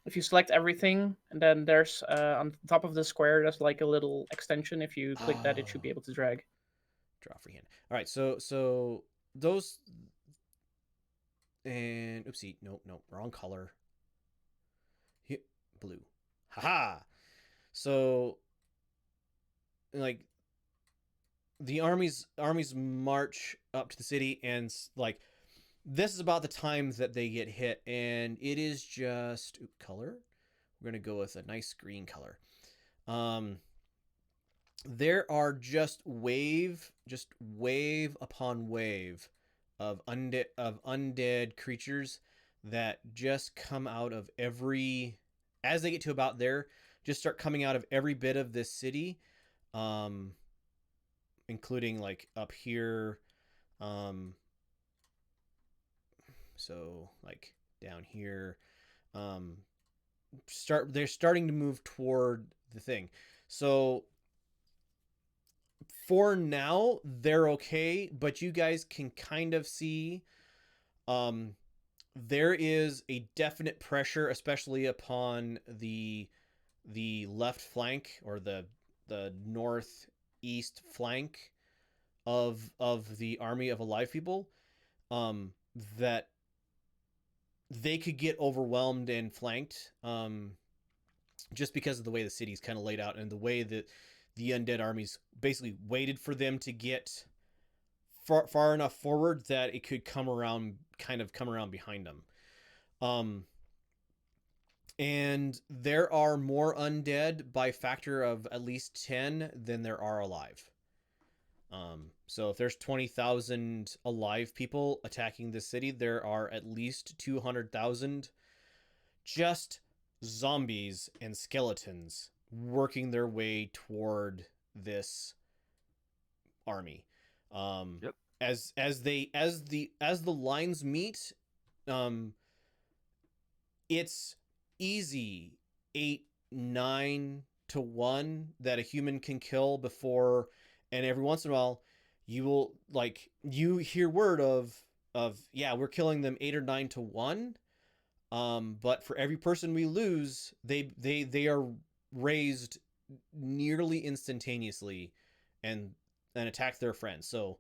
If you select everything, and then there's on top of the square, there's like a little extension. If you click that, it should be able to drag. Draw freehand. All right, so those and oopsie, no, wrong color. Blue. Haha. So, like, the armies march up to the city, and like, this is about the time that they get hit, and it is just color. We're gonna go with a nice green color. There are just wave upon wave of undead creatures that just come out of every, as they get to about there, just start coming out of every bit of this city, including like up here, so like down here, they're starting to move toward the thing. So for now they're okay, but you guys can kind of see there is a definite pressure, especially upon the left flank, or the northeast flank of the army of alive people, that they could get overwhelmed and flanked, just because of the way the city's kind of laid out, and the way that the undead armies basically waited for them to get far enough forward that it could come around behind them. And there are more undead by factor of at least 10 than there are alive. So if there's 20,000 alive people attacking the city, there are at least 200,000 just zombies and skeletons working their way toward this army. Yep. As the lines meet, it's easy 8-9 to 1 that a human can kill before, and every once in a while you hear word of yeah, we're killing them 8 or 9 to 1, but for every person we lose, they are raised nearly instantaneously and attack their friends. So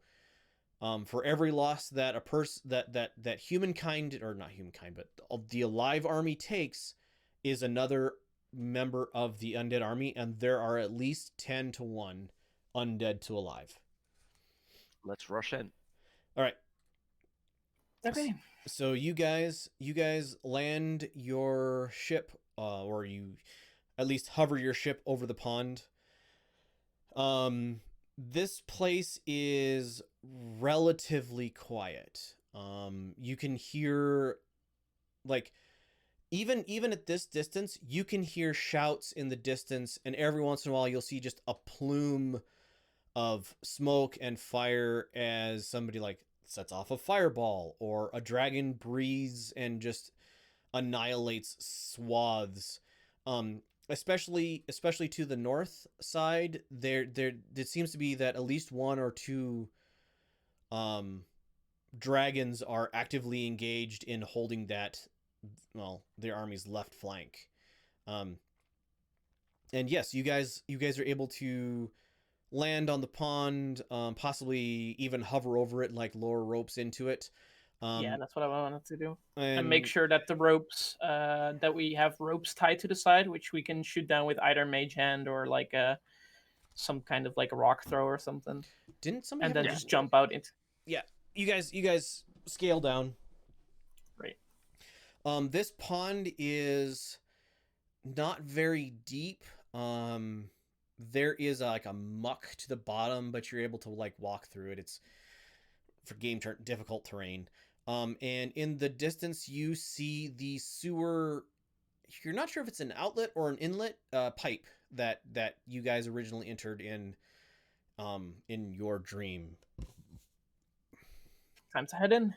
for every loss that a person that humankind, or not humankind, but the alive army takes, is another member of the undead army, and there are at least 10 to 1 undead to alive. Let's rush in. All right. Okay. So you guys land your ship, or you at least hover your ship over the pond. This place is relatively quiet. You can hear, like, even at this distance, you can hear shouts in the distance, and every once in a while you'll see just a plume of smoke and fire as somebody like sets off a fireball, or a dragon breathes and just annihilates swaths. Especially to the north side, there it seems to be that at least 1 or 2 dragons are actively engaged in holding that, well, their army's left flank. And yes, you guys are able to land on the pond, possibly even hover over it, like lower ropes into it. Yeah, that's what I wanted to do. And And make sure that the ropes, that we have ropes tied to the side, which we can shoot down with either mage hand or like some kind of like a rock throw or something. Didn't somebody And have then a- just jump out into. Yeah, you guys scale down. Great. This pond is not very deep. There is like a muck to the bottom, but you're able to like walk through it. It's for difficult terrain. And in the distance, you see the sewer. You're not sure if it's an outlet or an inlet pipe that you guys originally entered in your dream. Time to head in.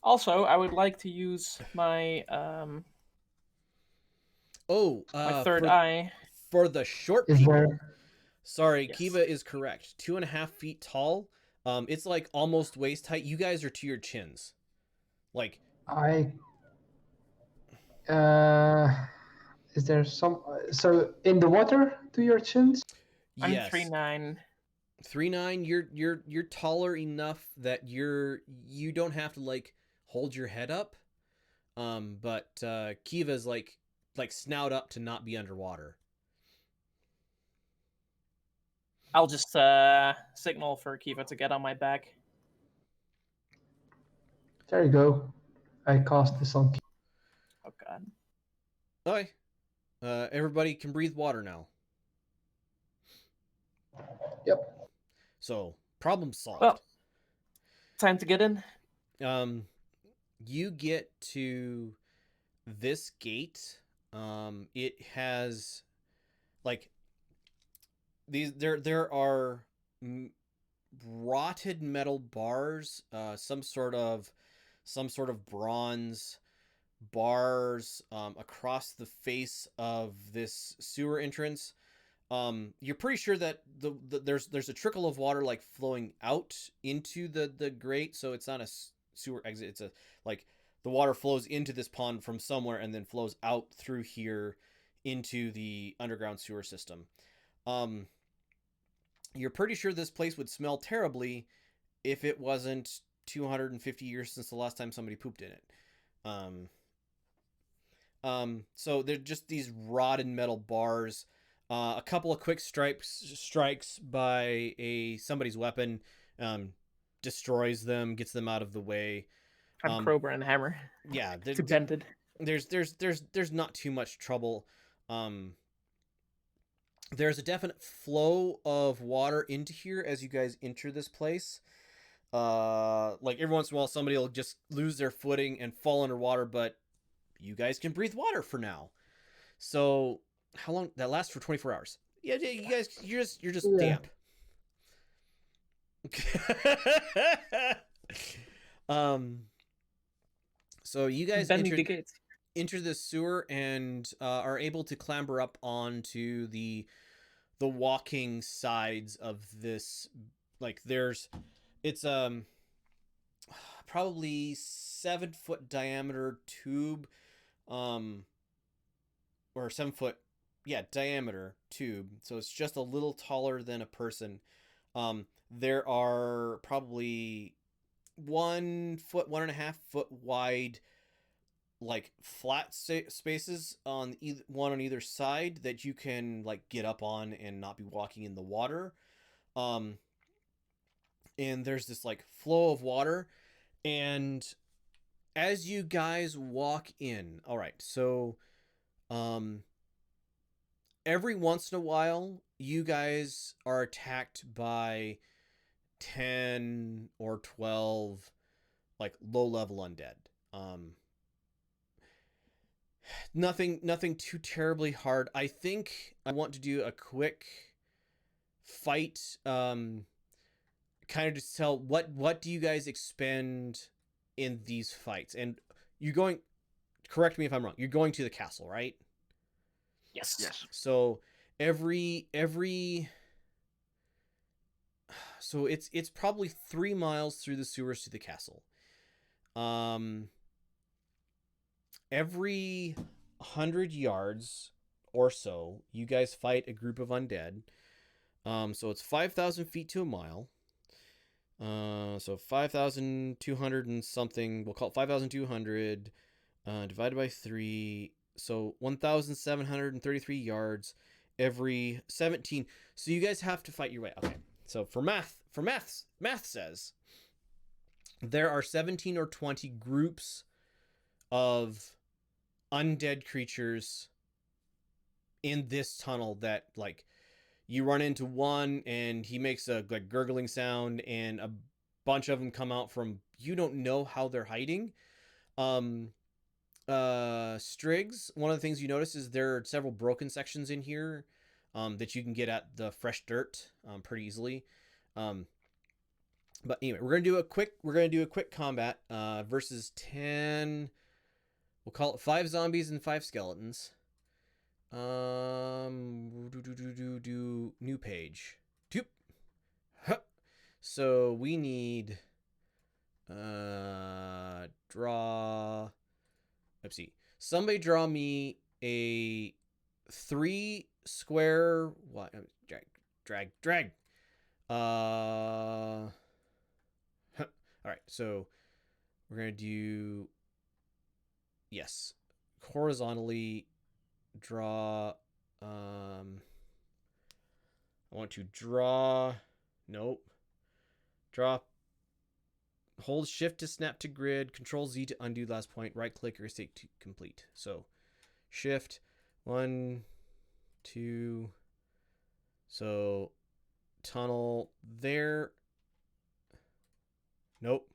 Also, I would like to use my my third eye. For the short Is people. there? Sorry, Yes. Kiva is correct. 2.5 feet tall. It's like almost waist height. You guys are to your chins. Like, Is there some? So in the water to your chins? yes. I'm 3'9". 3'9", you're taller enough that you don't have to like hold your head up. But Kiva's like snout up to not be underwater. I'll just signal for Kiva to get on my back. There you go. I cast this on. Oh god. Okay. Everybody can breathe water now. Yep. So problem solved. Well, time to get in. You get to this gate. It has like these. There are rotted metal bars. Some sort of bronze bars across the face of this sewer entrance. You're pretty sure that there's a trickle of water like flowing out into the grate, so it's not a sewer exit. It's a like the water flows into this pond from somewhere and then flows out through here into the underground sewer system. You're pretty sure this place would smell terribly if it wasn't 250 years since the last time somebody pooped in it. So they're just these rotted metal bars. A couple of quick strikes by somebody's weapon destroys them, gets them out of the way. I'm crowbar and hammer. Yeah, Too dented. There's not too much trouble. There's a definite flow of water into here as you guys enter this place. Like every once in a while, somebody will just lose their footing and fall underwater, but you guys can breathe water for now. So how long that lasts? For 24 hours. Yeah, you guys, you're just damp. So you guys enter the sewer and are able to clamber up onto the walking sides of this. Like it's probably 7-foot diameter tube, or 7-foot diameter tube. So it's just a little taller than a person. There are probably 1 foot, 1.5 foot wide, like flat spaces on one on either side that you can like get up on and not be walking in the water. And there's this like flow of water, and as you guys walk in, all right, so every once in a while you guys are attacked by 10 or 12 like low level undead. Nothing too terribly hard. I think I want to do a quick fight, kind of to tell what do you guys expend in these fights. And you're going, correct me if I'm wrong, you're going to the castle, right? Yes. So so it's probably 3 miles through the sewers to the castle. Every 100 yards or so, you guys fight a group of undead. So it's 5,000 feet to a mile. So 5,200 and something. We'll call it 5,200 divided by 3. So 1,733 yards every 17. So you guys have to fight your way. Okay. So math says there are 17 or 20 groups of undead creatures in this tunnel that like you run into one and he makes a like gurgling sound and a bunch of them come out from, you don't know how they're hiding. Strigs, one of the things you notice is there are several broken sections in here that you can get at the fresh dirt pretty easily. But anyway, we're gonna do a quick combat versus 10. We'll call it 5 zombies and 5 skeletons. New page. Doop. Huh. So we need draw. Let's see. Somebody draw me a 3 square. What? Drag. All right, so we're gonna do yes, horizontally draw. I want to draw. Nope. Draw. Hold Shift to snap to grid. Control Z to undo last point. Right click or escape to complete. So Shift 1, 2. So tunnel there. Nope.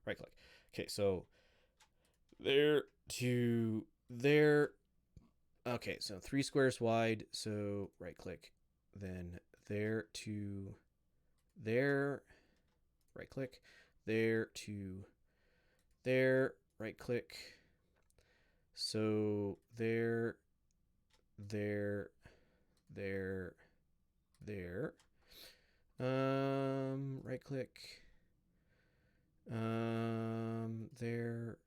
Right click. Okay, so there to there. Okay, so 3 squares wide. So right click. Then there to there. Right click. There to there. Right click. So there, there, there. Right click. There,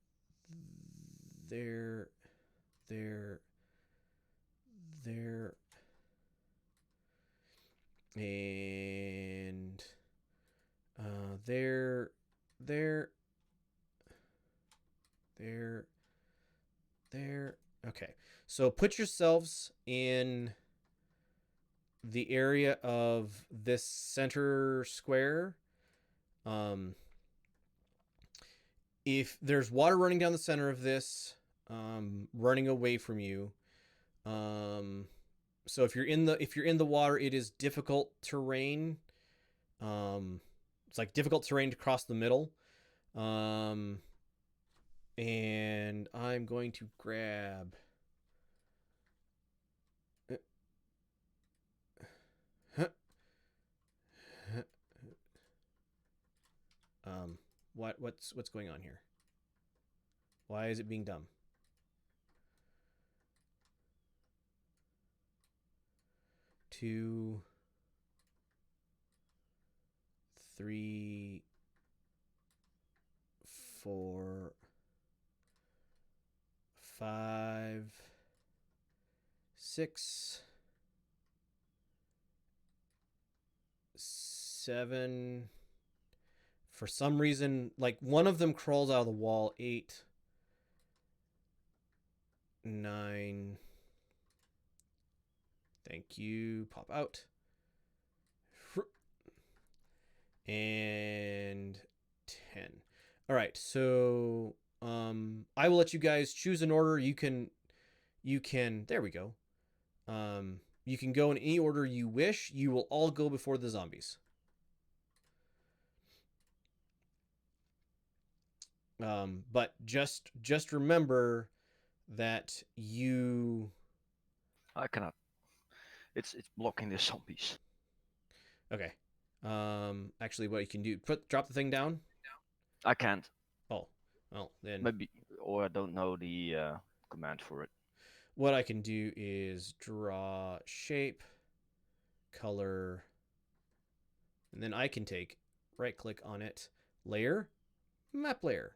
there, there, and there, there. Okay, so put yourselves in the area of this center square. If there's water running down the center of this, running away from you, so if you're in the water, it is difficult terrain. It's like difficult terrain to cross the middle. And I'm going to grab. What's going on here? Why is it being dumb? Two, 3, 4, 5, 6, 7. For some reason, like one of them crawls out of the wall. 8, 9. Thank you. Pop out. And 10. All right, so I will let you guys choose an order. You can there we go. You can go in any order you wish. You will all go before the zombies. But just remember that you. I cannot. It's blocking the zombies. Okay. Actually, what you can do, drop the thing down. I can't. Oh, well then. Maybe, or I don't know the command for it. What I can do is draw shape, color, and then I can take right click on it, layer, map layer.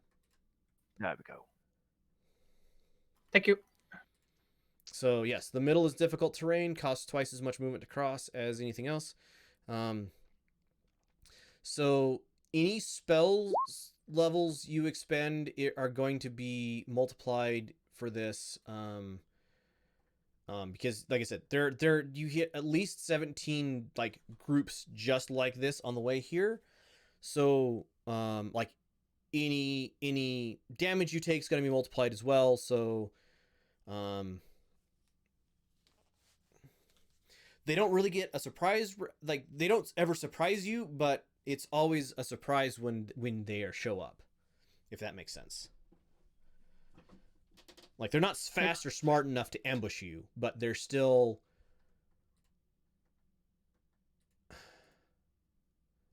There we go. Thank you. So yes, the middle is difficult terrain, costs twice as much movement to cross as anything else. So any spells levels you expend are going to be multiplied for this. Because like I said, there you hit at least 17 like groups just like this on the way here. So like any damage you take is going to be multiplied as well. So they don't really get a surprise, like they don't ever surprise you, but it's always a surprise when they show up, if that makes sense. Like they're not fast or smart enough to ambush you, but they're still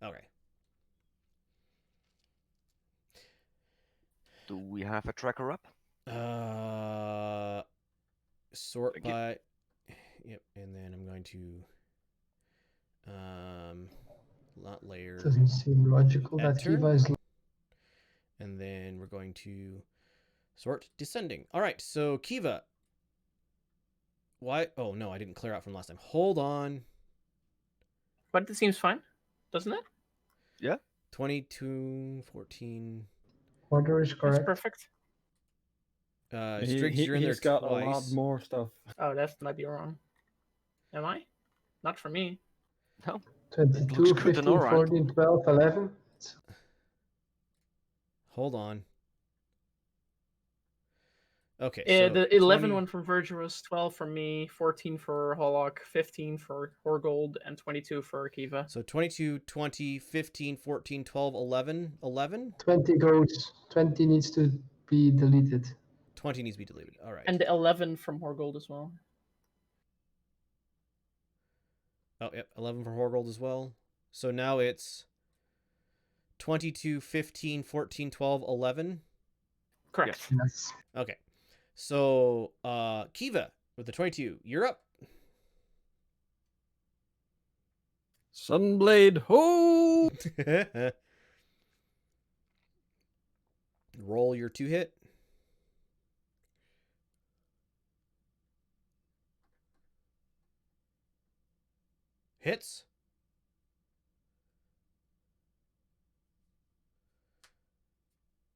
okay. Do we have a tracker up? Sort Thank you. by yep, and then I'm going to not layer. Doesn't seem logical that Enter. Kiva is. And then we're going to sort descending. All right, so Kiva. Why? Oh no, I didn't clear out from last time. Hold on. But it seems fine. doesn't it? 22, 14. Order is That's correct. perfect. Strix, you're in there He's got a lot twice. more stuff. Oh, that might be wrong. Am I? Not for me. No. 22, looks good 15, on our end. 14, 12, 11. Hold on. Okay, so The 11 20 one from Virgil was 12 for me, 14 for Hollock, 15 for Horgold, and 22 for Kiva. So 22, 20, 15, 14, 12, 11. 11? 20 goes. 20 needs to be deleted. 20 needs to be deleted. All right. And the 11 from Horgold as well. Oh, yep, 11 for Horgold as well. So now it's 22, 15, 14, 12, 11. Correct. Yes. Okay. So, Kiva with the 22, you're up. Sunblade, ho! Roll your 2-hit. Hits.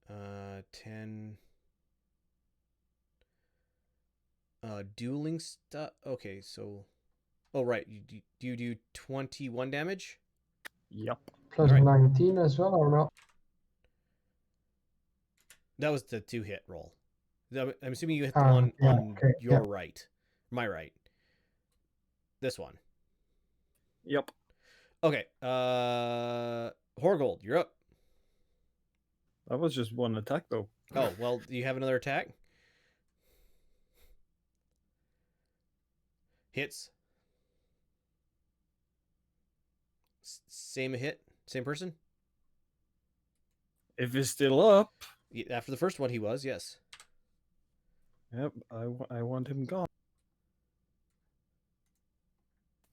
Uh, 10. Dueling stuff. Okay, so. Oh, right. Do you do 21 damage? Yep. Plus Alright. 19 as well, or not? That was the 2-hit roll. I'm assuming you hit the Ah, one yeah, on okay, your yeah. right. My right. This one. Yep. Okay. Horgold, you're up. That was just one attack, though. Oh, well, do you have another attack? Hits. Same hit? Same person? If he's still up, After the first one, he was, yes. yep, I want him gone.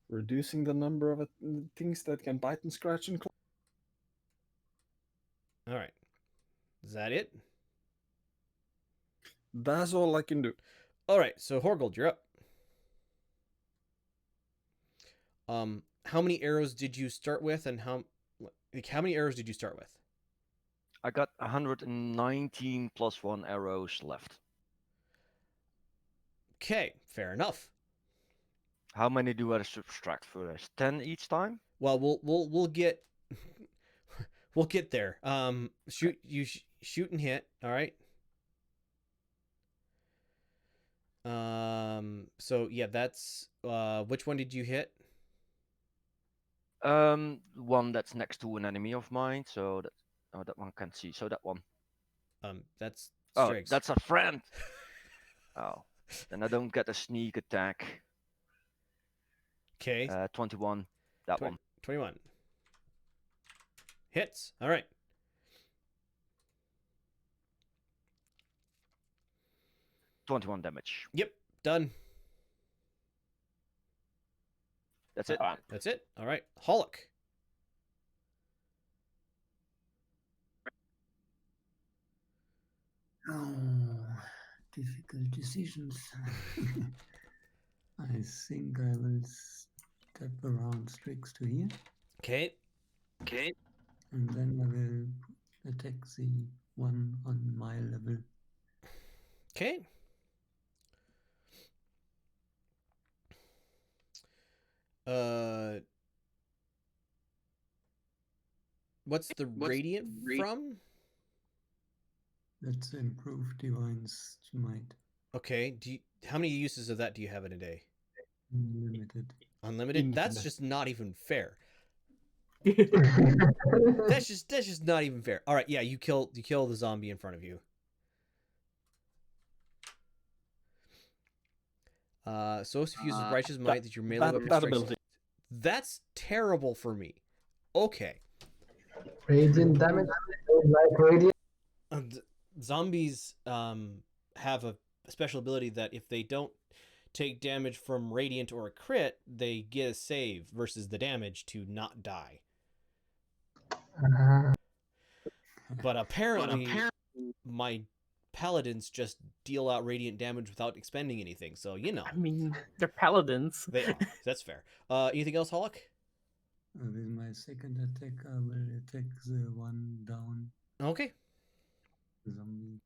Reducing the number of things that can bite and scratch and claw. All right. Is that it? That's all I can do. All right. So Horgold, you're up. How many arrows did you start with, and how many arrows did you start with? I got 119 plus 1 arrows left. Okay, fair enough. How many do I subtract first? 10 each time? Well, we'll get we'll get there. Shoot shoot and hit. All right. So yeah, that's which one did you hit? One that's next to an enemy of mine, so that one can't see. So that one. That's Oh, Strix. that's a friend. Oh, then I don't get a sneak attack. Okay. 21. That one. 21. Hits. All right. $21 damage. Yep. Done. That's it. That's it. All right. Hollock. Oh, difficult decisions. I think I will step around Strix to here, Okay. and then I will attack the one on my level. Okay. What's the radiant from? Let's improve Divine's Might. Okay. How many uses of that do you have in a day? Unlimited. Unlimited? That's Infinite. just not even fair. That's just not even fair. All right, yeah, you kill the zombie in front of you. So if you use righteous might that your melee weapon that strikes. ability. That's terrible for me. Okay. Radiant damage. Like radiant. Zombies have a special ability that if they don't take damage from radiant or a crit, they get a save versus the damage to not die. But apparently, my paladins just deal out radiant damage without expending anything. So, you know. I mean, they're paladins. They are. That's fair. Anything else, Hollock? With my second attack, I will attack the one down Okay. zombie.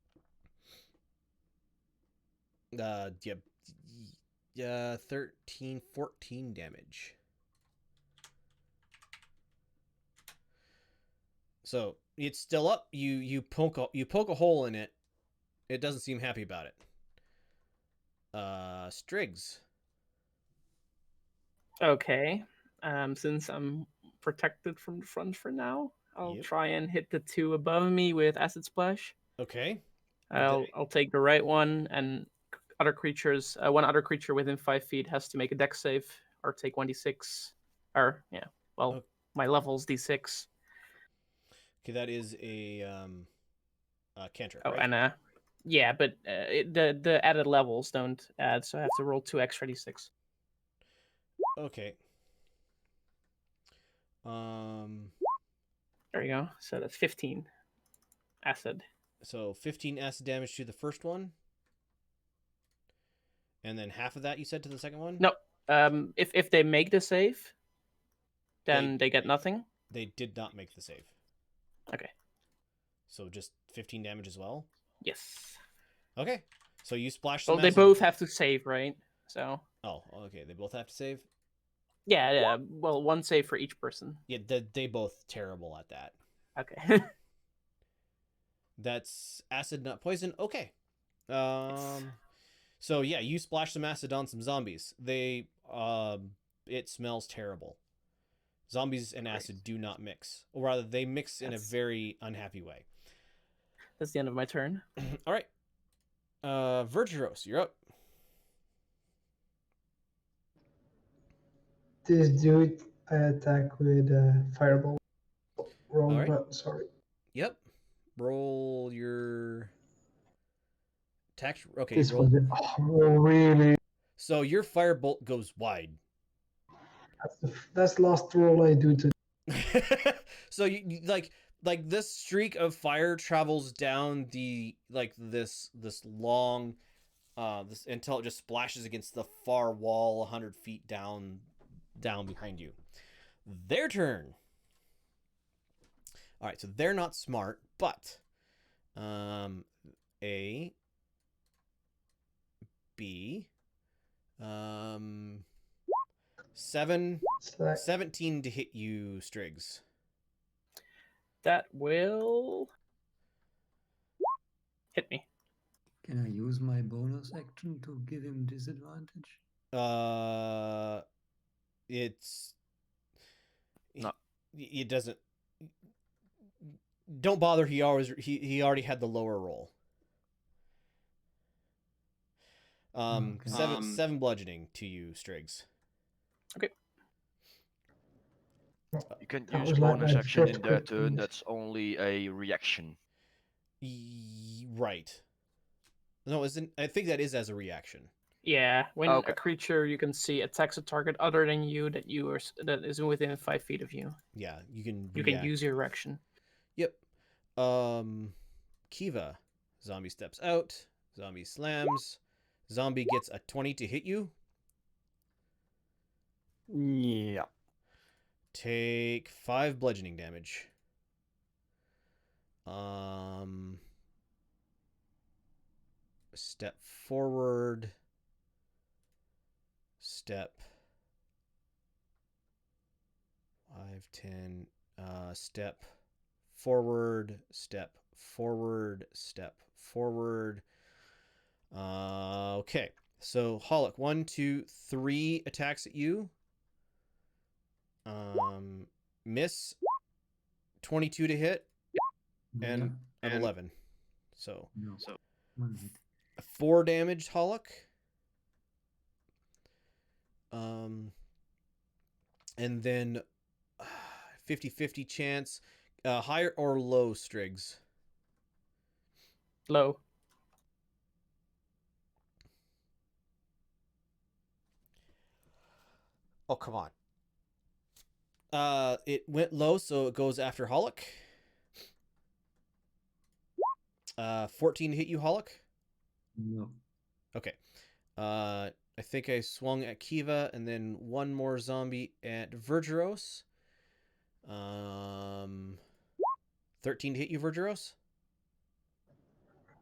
Yep. 13, 14 damage. So it's still up. You poke a hole in it. It doesn't seem happy about it. Striggs. Okay. Since I'm protected from the front for now, I'll Yep. try and hit the two above me with acid splash. Okay. I'll take the right one, and other creatures. One other creature within 5 feet has to make a dex save or take 1d6. Or yeah, well, Okay. my level's d6. Okay, that is a cantrip, Oh, right? and yeah, but the added levels don't add, so I have to roll 2 extra d6. Okay. There you go. So that's 15 acid. So 15 acid damage to the first one. And then half of that you said to the second one? No. If they make the save, then they get nothing. They did not make the save. Okay. So just 15 damage as well? Yes. Okay. So you splash some Well, they acid. both have to save, right? So. Oh, okay. They both have to save? Yeah. Well, one save for each person. Yeah, they both terrible at that. Okay. That's acid, not poison. Okay. So yeah, you splash some acid on some zombies. They it smells terrible. Zombies and acid do not mix. Or rather, they mix in a very unhappy way. That's the end of my turn. All right. Virtuos, you're up. This dude I attack with fireball. Wrong Alright. button, sorry. Yep. Roll your attack. Okay, This roll. was really. So your firebolt goes wide. That's the last roll I do to. So you like this streak of fire travels down the this long this until it just splashes against the far wall 100 feet down behind you. Their turn. All right, so they're not smart, but A, B, 17 to hit you, Striggs. That will hit me. Can I use my bonus action to give him disadvantage? It's No. It doesn't. Don't bother. He already had the lower roll. Okay. Seven bludgeoning to you, Striggs. Okay. You can That use was like bonus my action first in their quick turn. use. That's only a reaction. Right. No, isn't? I think that is as a reaction. Yeah, when Okay. a creature you can see attacks a target other than you that is within 5 feet of you, Yeah, you can. you can use your reaction. Yep. Kiva. Zombie steps out. Zombie slams. Zombie gets a 20 to hit you. Yeah. Take 5 bludgeoning damage. Step forward. Step 5, 10. Step forward. Step forward. Step forward. Okay. So Hollick, 1, 2, 3 attacks at you. Miss. 22 to hit and an 11. So No. 1 hit. 4 damage, Hollick. And then 50-50 chance. Higher or low, Striggs? Low. Oh, come on. It went low, so it goes after Hollick. 14 to hit you, Hollick? No. Okay. I think I swung at Kiva, and then one more zombie at Vergeros. 13 to hit you, Vergeros?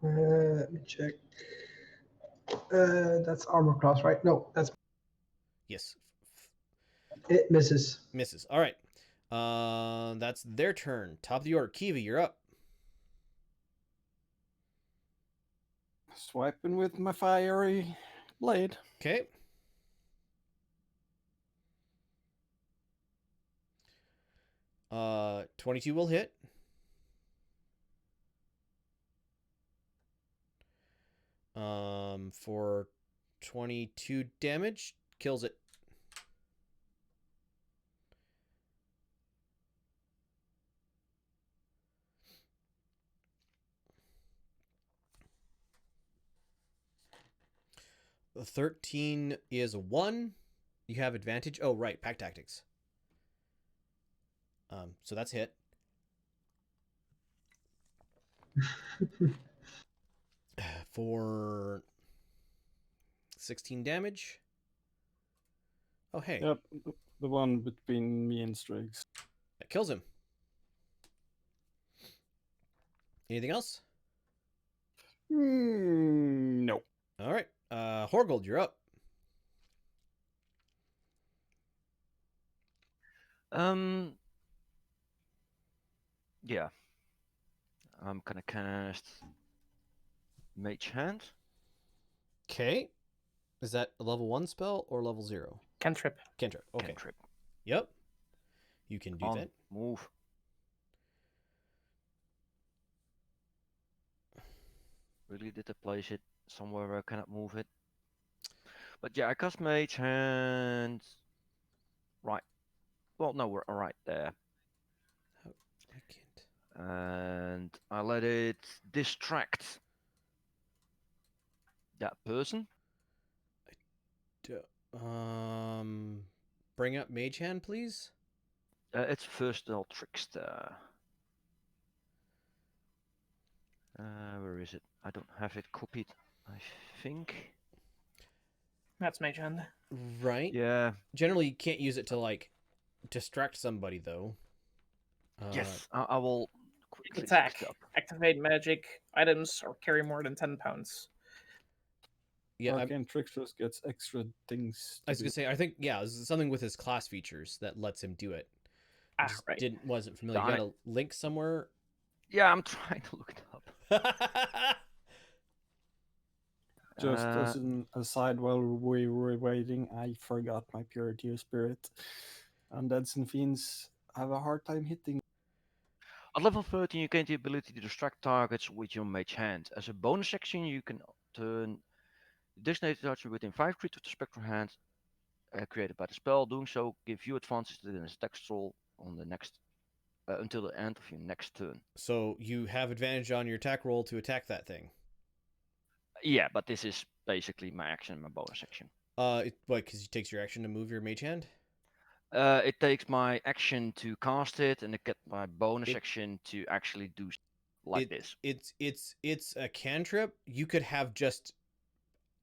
Let me check. That's armor class, right? No, that's Yes. it. Misses. Misses. All right. That's their turn. Top of the order. Kiva, you're up. Swiping with my fiery blade. Okay. Uh, 22 will hit. For 22 damage, kills it. The 13 is a 1. You have advantage. Oh, right, pack tactics. So that's hit. For 16 damage. Oh, hey. Yep, the one between me and Strix. That kills him. Anything else? No. All right. Horgold, you're up. Yeah. I'm gonna cast Mage Hand. Okay. Is that a level 1 spell or level 0? Cantrip. Cantrip. Okay. Cantrip. Yep. You can do On that. move. Really did I place it somewhere where I cannot move it? But yeah, I cast Mage Hand. Right. Well, no, we're right there. I can't. And I let it distract that person. Bring up Mage Hand, please. It's Versatile Trickster. Where is it? I don't have it copied, I think. That's Mage Hand. Right. Yeah. Generally, you can't use it to, like, distract somebody, though. Yes, I will quickly Attack. look it up. Activate magic items or carry more than 10 pounds. Yeah, Arcane Tricksters gets extra things. I was gonna say, I think, yeah, this is something with his class features that lets him do it. I just Right. wasn't familiar. You got a link somewhere? Yeah, I'm trying to look it up. Just as an aside, while we were waiting, I forgot my Purity of Spirit. Undeads and Fiends have a hard time hitting. At level 13, you gain the ability to distract targets with your Mage Hand. As a bonus action, you can turn the designated target within 5 feet of the spectral hand created by the spell. Doing so give you advantage to the attack roll on the next until the end of your next turn. So you have advantage on your attack roll to attack that thing. Yeah, but this is basically my action and my bonus action. What? Because it takes your action to move your Mage Hand. It takes my action to cast it, and I get my bonus action to actually do like this. It's a cantrip. You could have just,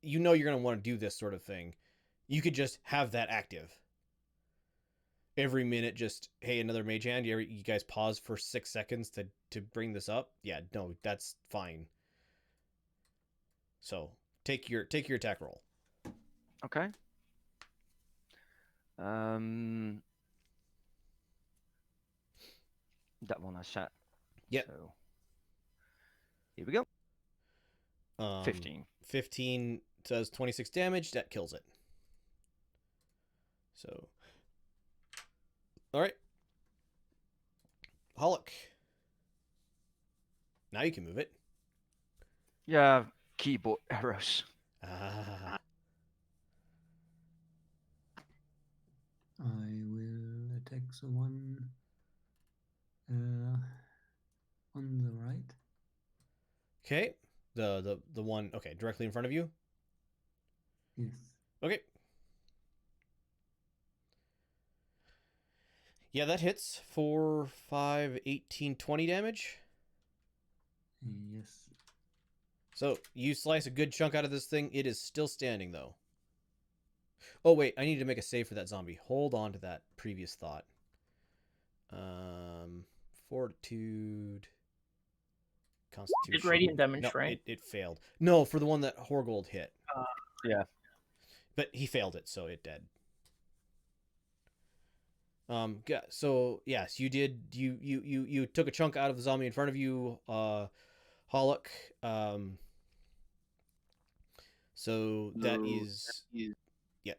you're gonna want to do this sort of thing. You could just have that active. Every minute, just, hey, another Mage Hand. You guys pause for 6 seconds to bring this up. Yeah, no, that's fine. So take your attack roll. Okay. That one I set. Yep. So here we go. 15. 15 does 26 damage. That kills it. So, all right. Hollock. Now you can move it. Yeah, keyboard arrows. Ah. I will attack the one on the right. Okay. The one, okay, directly in front of you. Yes. Okay. Yeah, that hits. 4, 5, 18, 20 damage. Yes. So you slice a good chunk out of this thing. It is still standing, though. Oh, wait. I need to make a save for that zombie. Hold on to that previous thought. Fortitude, Did Constitution. radiant damage, No, right? it failed. No, for the one that Horgold hit. Yeah. But he failed it, so it dead. So yes, you did. You took a chunk out of the zombie in front of you, Hollock. So that is yeah.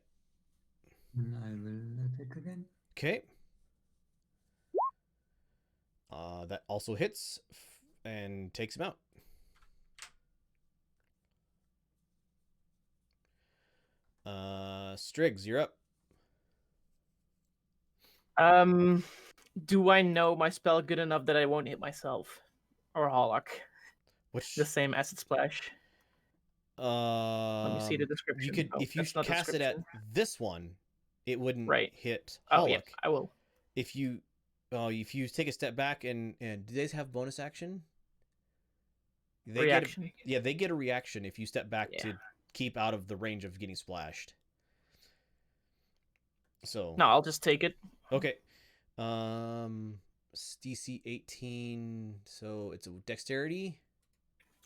I will attack again. Okay. That also hits and takes him out. Striggs, you're up. Do I know my spell good enough that I won't hit myself or Hollock? Which The same acid splash. Let me see the description. You could, Oh, if you that's not cast it at description. this one, it wouldn't Right. hit Oh Hollock. yeah, I will. If you take a step back and do they have bonus action? They Reaction. they get a reaction if you step back Yeah. to keep out of the range of getting splashed. So No, I'll just take it. okay. DC 18, so it's a dexterity.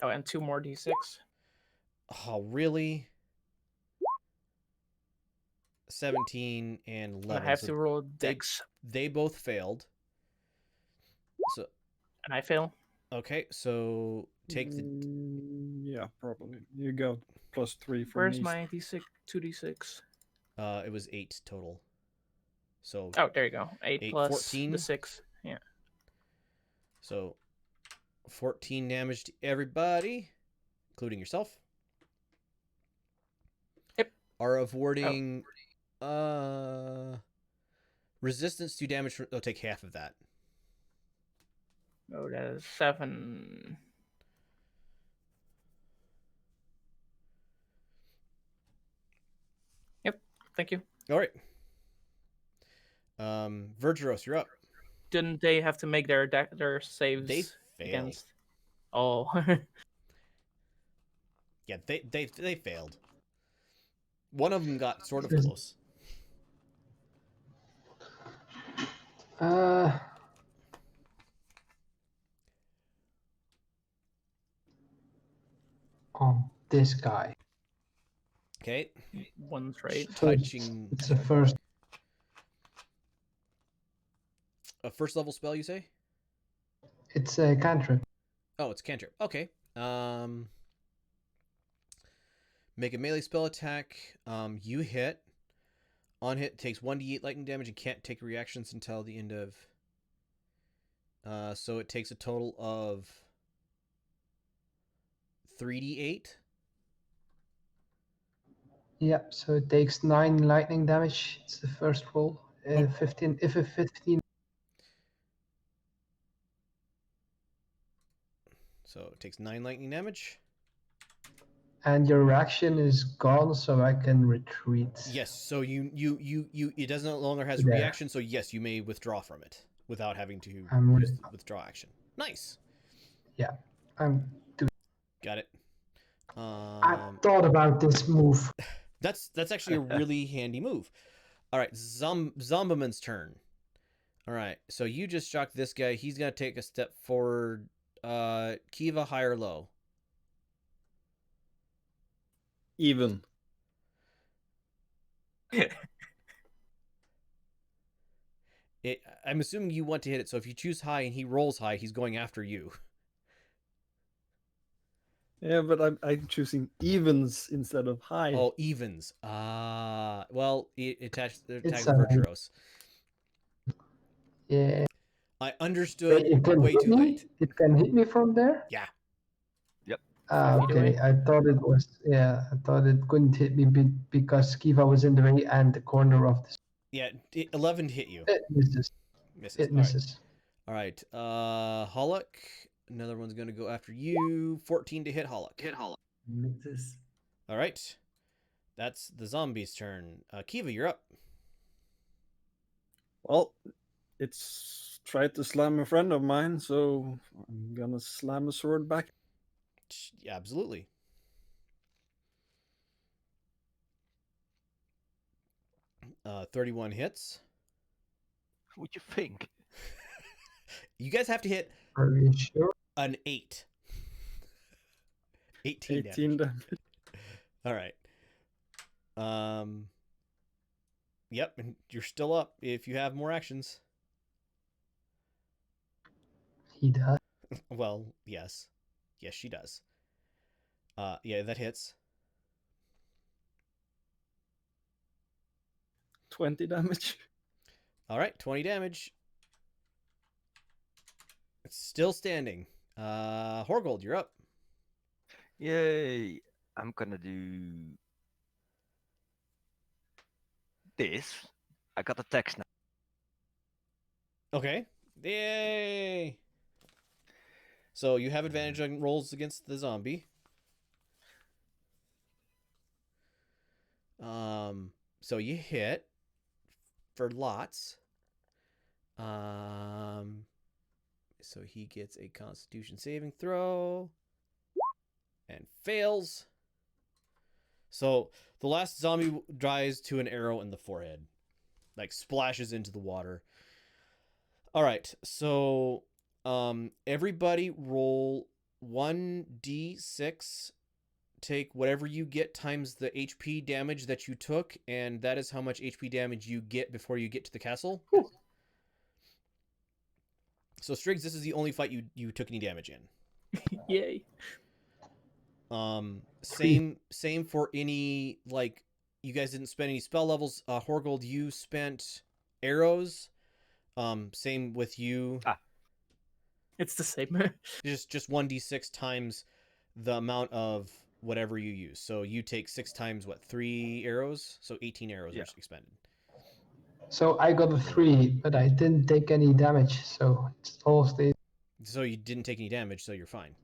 Oh, and 2 more d6. Oh, really? 17 and 11. I have so to roll dex, they both failed. So and I fail. okay, so take the Yeah, probably. You got +3 from Where's me. my d6? 2d6. it was 8 total. So Oh, there you go. 8 8, plus 14. the 6. Yeah. So 14 damage to everybody, including yourself. Yep. Are avoiding resistance to damage from, they'll take half of that. Oh, that is 7. Yep. Thank you. All right. Vergeros, you're up. Didn't they have to make their saves They failed. against? Oh. Yeah, they failed. One of them got sort of Is- close. This guy. Okay. One's right. Touching It's the first. a first level spell, you say? It's a cantrip. Oh, it's cantrip. Okay. Make a melee spell attack. You hit. On hit, takes 1d8 lightning damage and can't take reactions until the end of. So it takes a total of 3d8. Yep. So it takes 9 lightning damage. It's the first roll. 15. If a 15. So it takes 9 lightning damage. And your reaction is gone, so I can retreat. Yes. So you it doesn't no longer has There. reaction. So yes, you may withdraw from it without having to use the withdraw action. Nice. Yeah. I'm doing. Got it. I thought about this move. That's actually a really handy move. All right, Zombiman's turn. All right, so you just shocked this guy. He's gonna take a step forward. Kiva, high or low? Even. I'm assuming you want to hit it. So if you choose high and he rolls high, he's going after you. Yeah, but I'm choosing evens instead of high. Oh, evens. Well, it attacks It's Virtuos. Yeah. I understood Wait, it can way hit too me? late. It can hit me from there? Yeah. Feet Okay, away. I thought it was. Yeah, I thought it couldn't hit me because Kiva was in the way and the corner of the. Yeah, 11 hit you. It misses. Misses. It misses. All right. Hollock. Another one's going to go after you. 14 to hit Hollock. Misses. All right. That's the zombie's turn. Kiva, you're up. Well, it's tried to slam a friend of mine, so I'm gonna slam a sword back. Yeah, absolutely. Uh, 31 hits. What you think? You guys have to hit Are you sure? an 8. 18 damage. 18 damage. All right. Yep, and you're still up if you have more actions. He does. Well, yes. Yes, she does. Yeah, that hits. 20 damage. All right, 20 damage. It's still standing. Horgold, you're up. Yay! I'm gonna do this. I got the text now. Okay. Yay! So you have advantage on rolls against the zombie. So you hit for lots. So he gets a Constitution saving throw and fails. So the last zombie dies to an arrow in the forehead, like splashes into the water. All right, so everybody roll 1d6. Take whatever you get times the HP damage that you took, and that is how much HP damage you get before you get to the castle. Whew. So Striggs, this is the only fight you took any damage in. Yay. Same for any, like, you guys didn't spend any spell levels. Horgold, you spent arrows. Same with you. It's the same. Just 1d6 times the amount of whatever you use. So you take 6 times what, 3 arrows? So 18 arrows are expended. So I got a 3, but I didn't take any damage, so it all stays. So you didn't take any damage, so you're fine.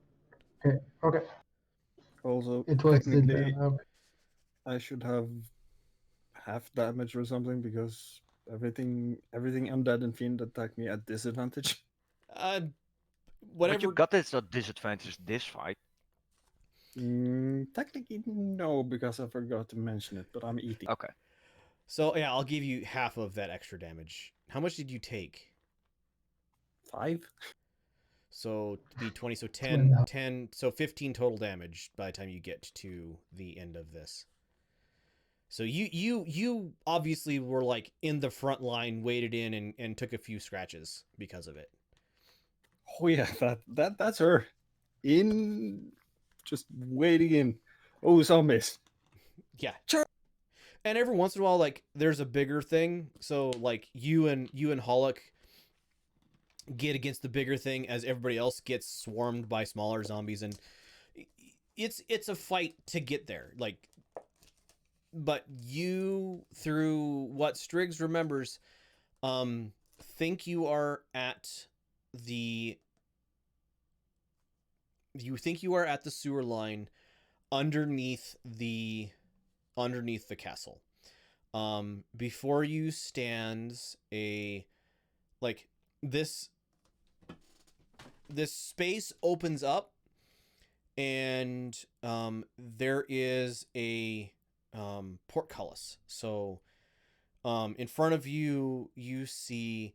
Okay. Also, It was technically, the I should have half damage or something because everything undead and fiend attacked me at disadvantage. But Whatever. you got this disadvantage this fight. Technically, no, because I forgot to mention it, but I'm eating. Okay. So yeah, I'll give you half of that extra damage. How much did you take? 5? So to be 20, so 10. 10, so 15 total damage by the time you get to the end of this. So you obviously were like in the front line, waded in and took a few scratches because of it. Oh yeah, that's her. Just waiting in. Oh, zombies. Yeah. Sure. And every once in a while, like, there's a bigger thing. So like you and Hollick get against the bigger thing as everybody else gets swarmed by smaller zombies, and it's a fight to get there. Like, but you, through what Striggs remembers, think you are at the sewer line underneath the castle. Before you stands a, like, this space opens up, and there is a portcullis. So in front of you see,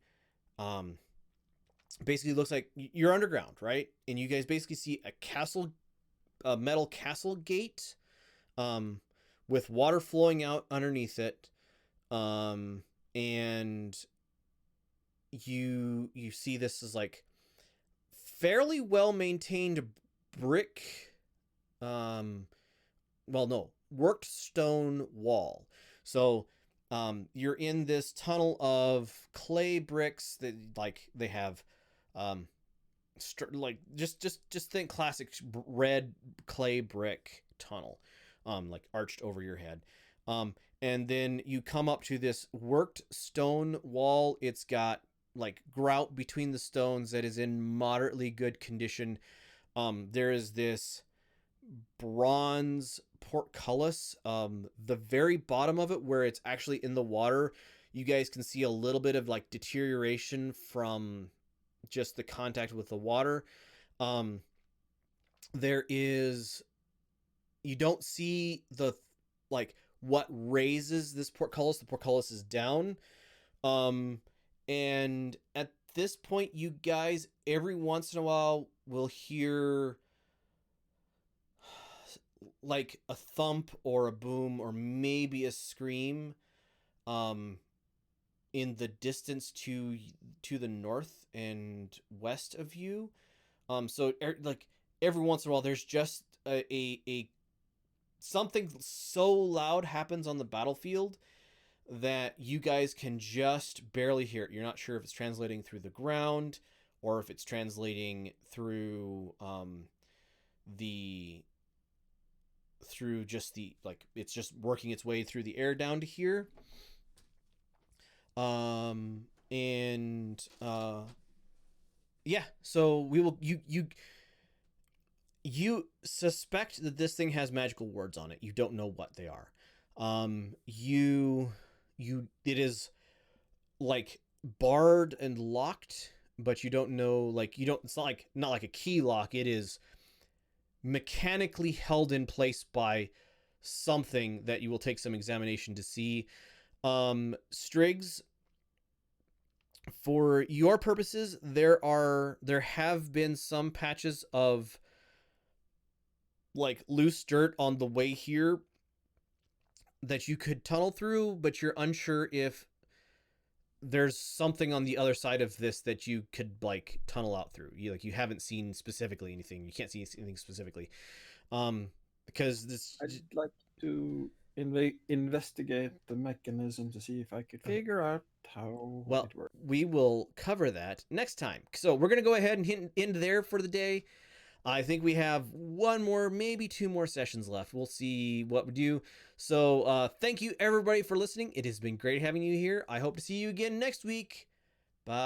basically looks like you're underground, right? And you guys basically see a metal castle gate, with water flowing out underneath it, and you see this is like fairly well maintained brick, worked stone wall. So you're in this tunnel of clay bricks that, like, they have like just think classic red clay brick tunnel, like arched over your head. And then you come up to this worked stone wall. It's got like grout between the stones that is in moderately good condition. There is this bronze portcullis. The very bottom of it, where it's actually in the water, you guys can see a little bit of like deterioration from just the contact with the water. You don't see the, like, what raises this portcullis. The portcullis is down. And at this point, you guys, every once in a while, will hear like a thump or a boom or maybe a scream in the distance to the north and west of you. So like every once in a while, there's just a something so loud happens on the battlefield that you guys can just barely hear it. You're not sure if it's translating through the ground or if it's translating through the through just the like it's just working its way through the air down to here. And yeah, so we will you suspect that this thing has magical words on it. You don't know what they are. It is like barred and locked, but you don't know, like, you don't, it's not like a key lock. It is mechanically held in place by something that you will take some examination to see. Striggs, for your purposes, there have been some patches of like loose dirt on the way here that you could tunnel through, but you're unsure if there's something on the other side of this that you could like tunnel out through. You haven't seen specifically anything. You can't see anything specifically. Because this, I'd like to investigate the mechanism to see if I could figure out how it works. We will cover that next time. So we're going to go ahead and end there for the day. I think we have one more, maybe two more sessions left. We'll see what we do. So thank you, everybody, for listening. It has been great having you here. I hope to see you again next week. Bye.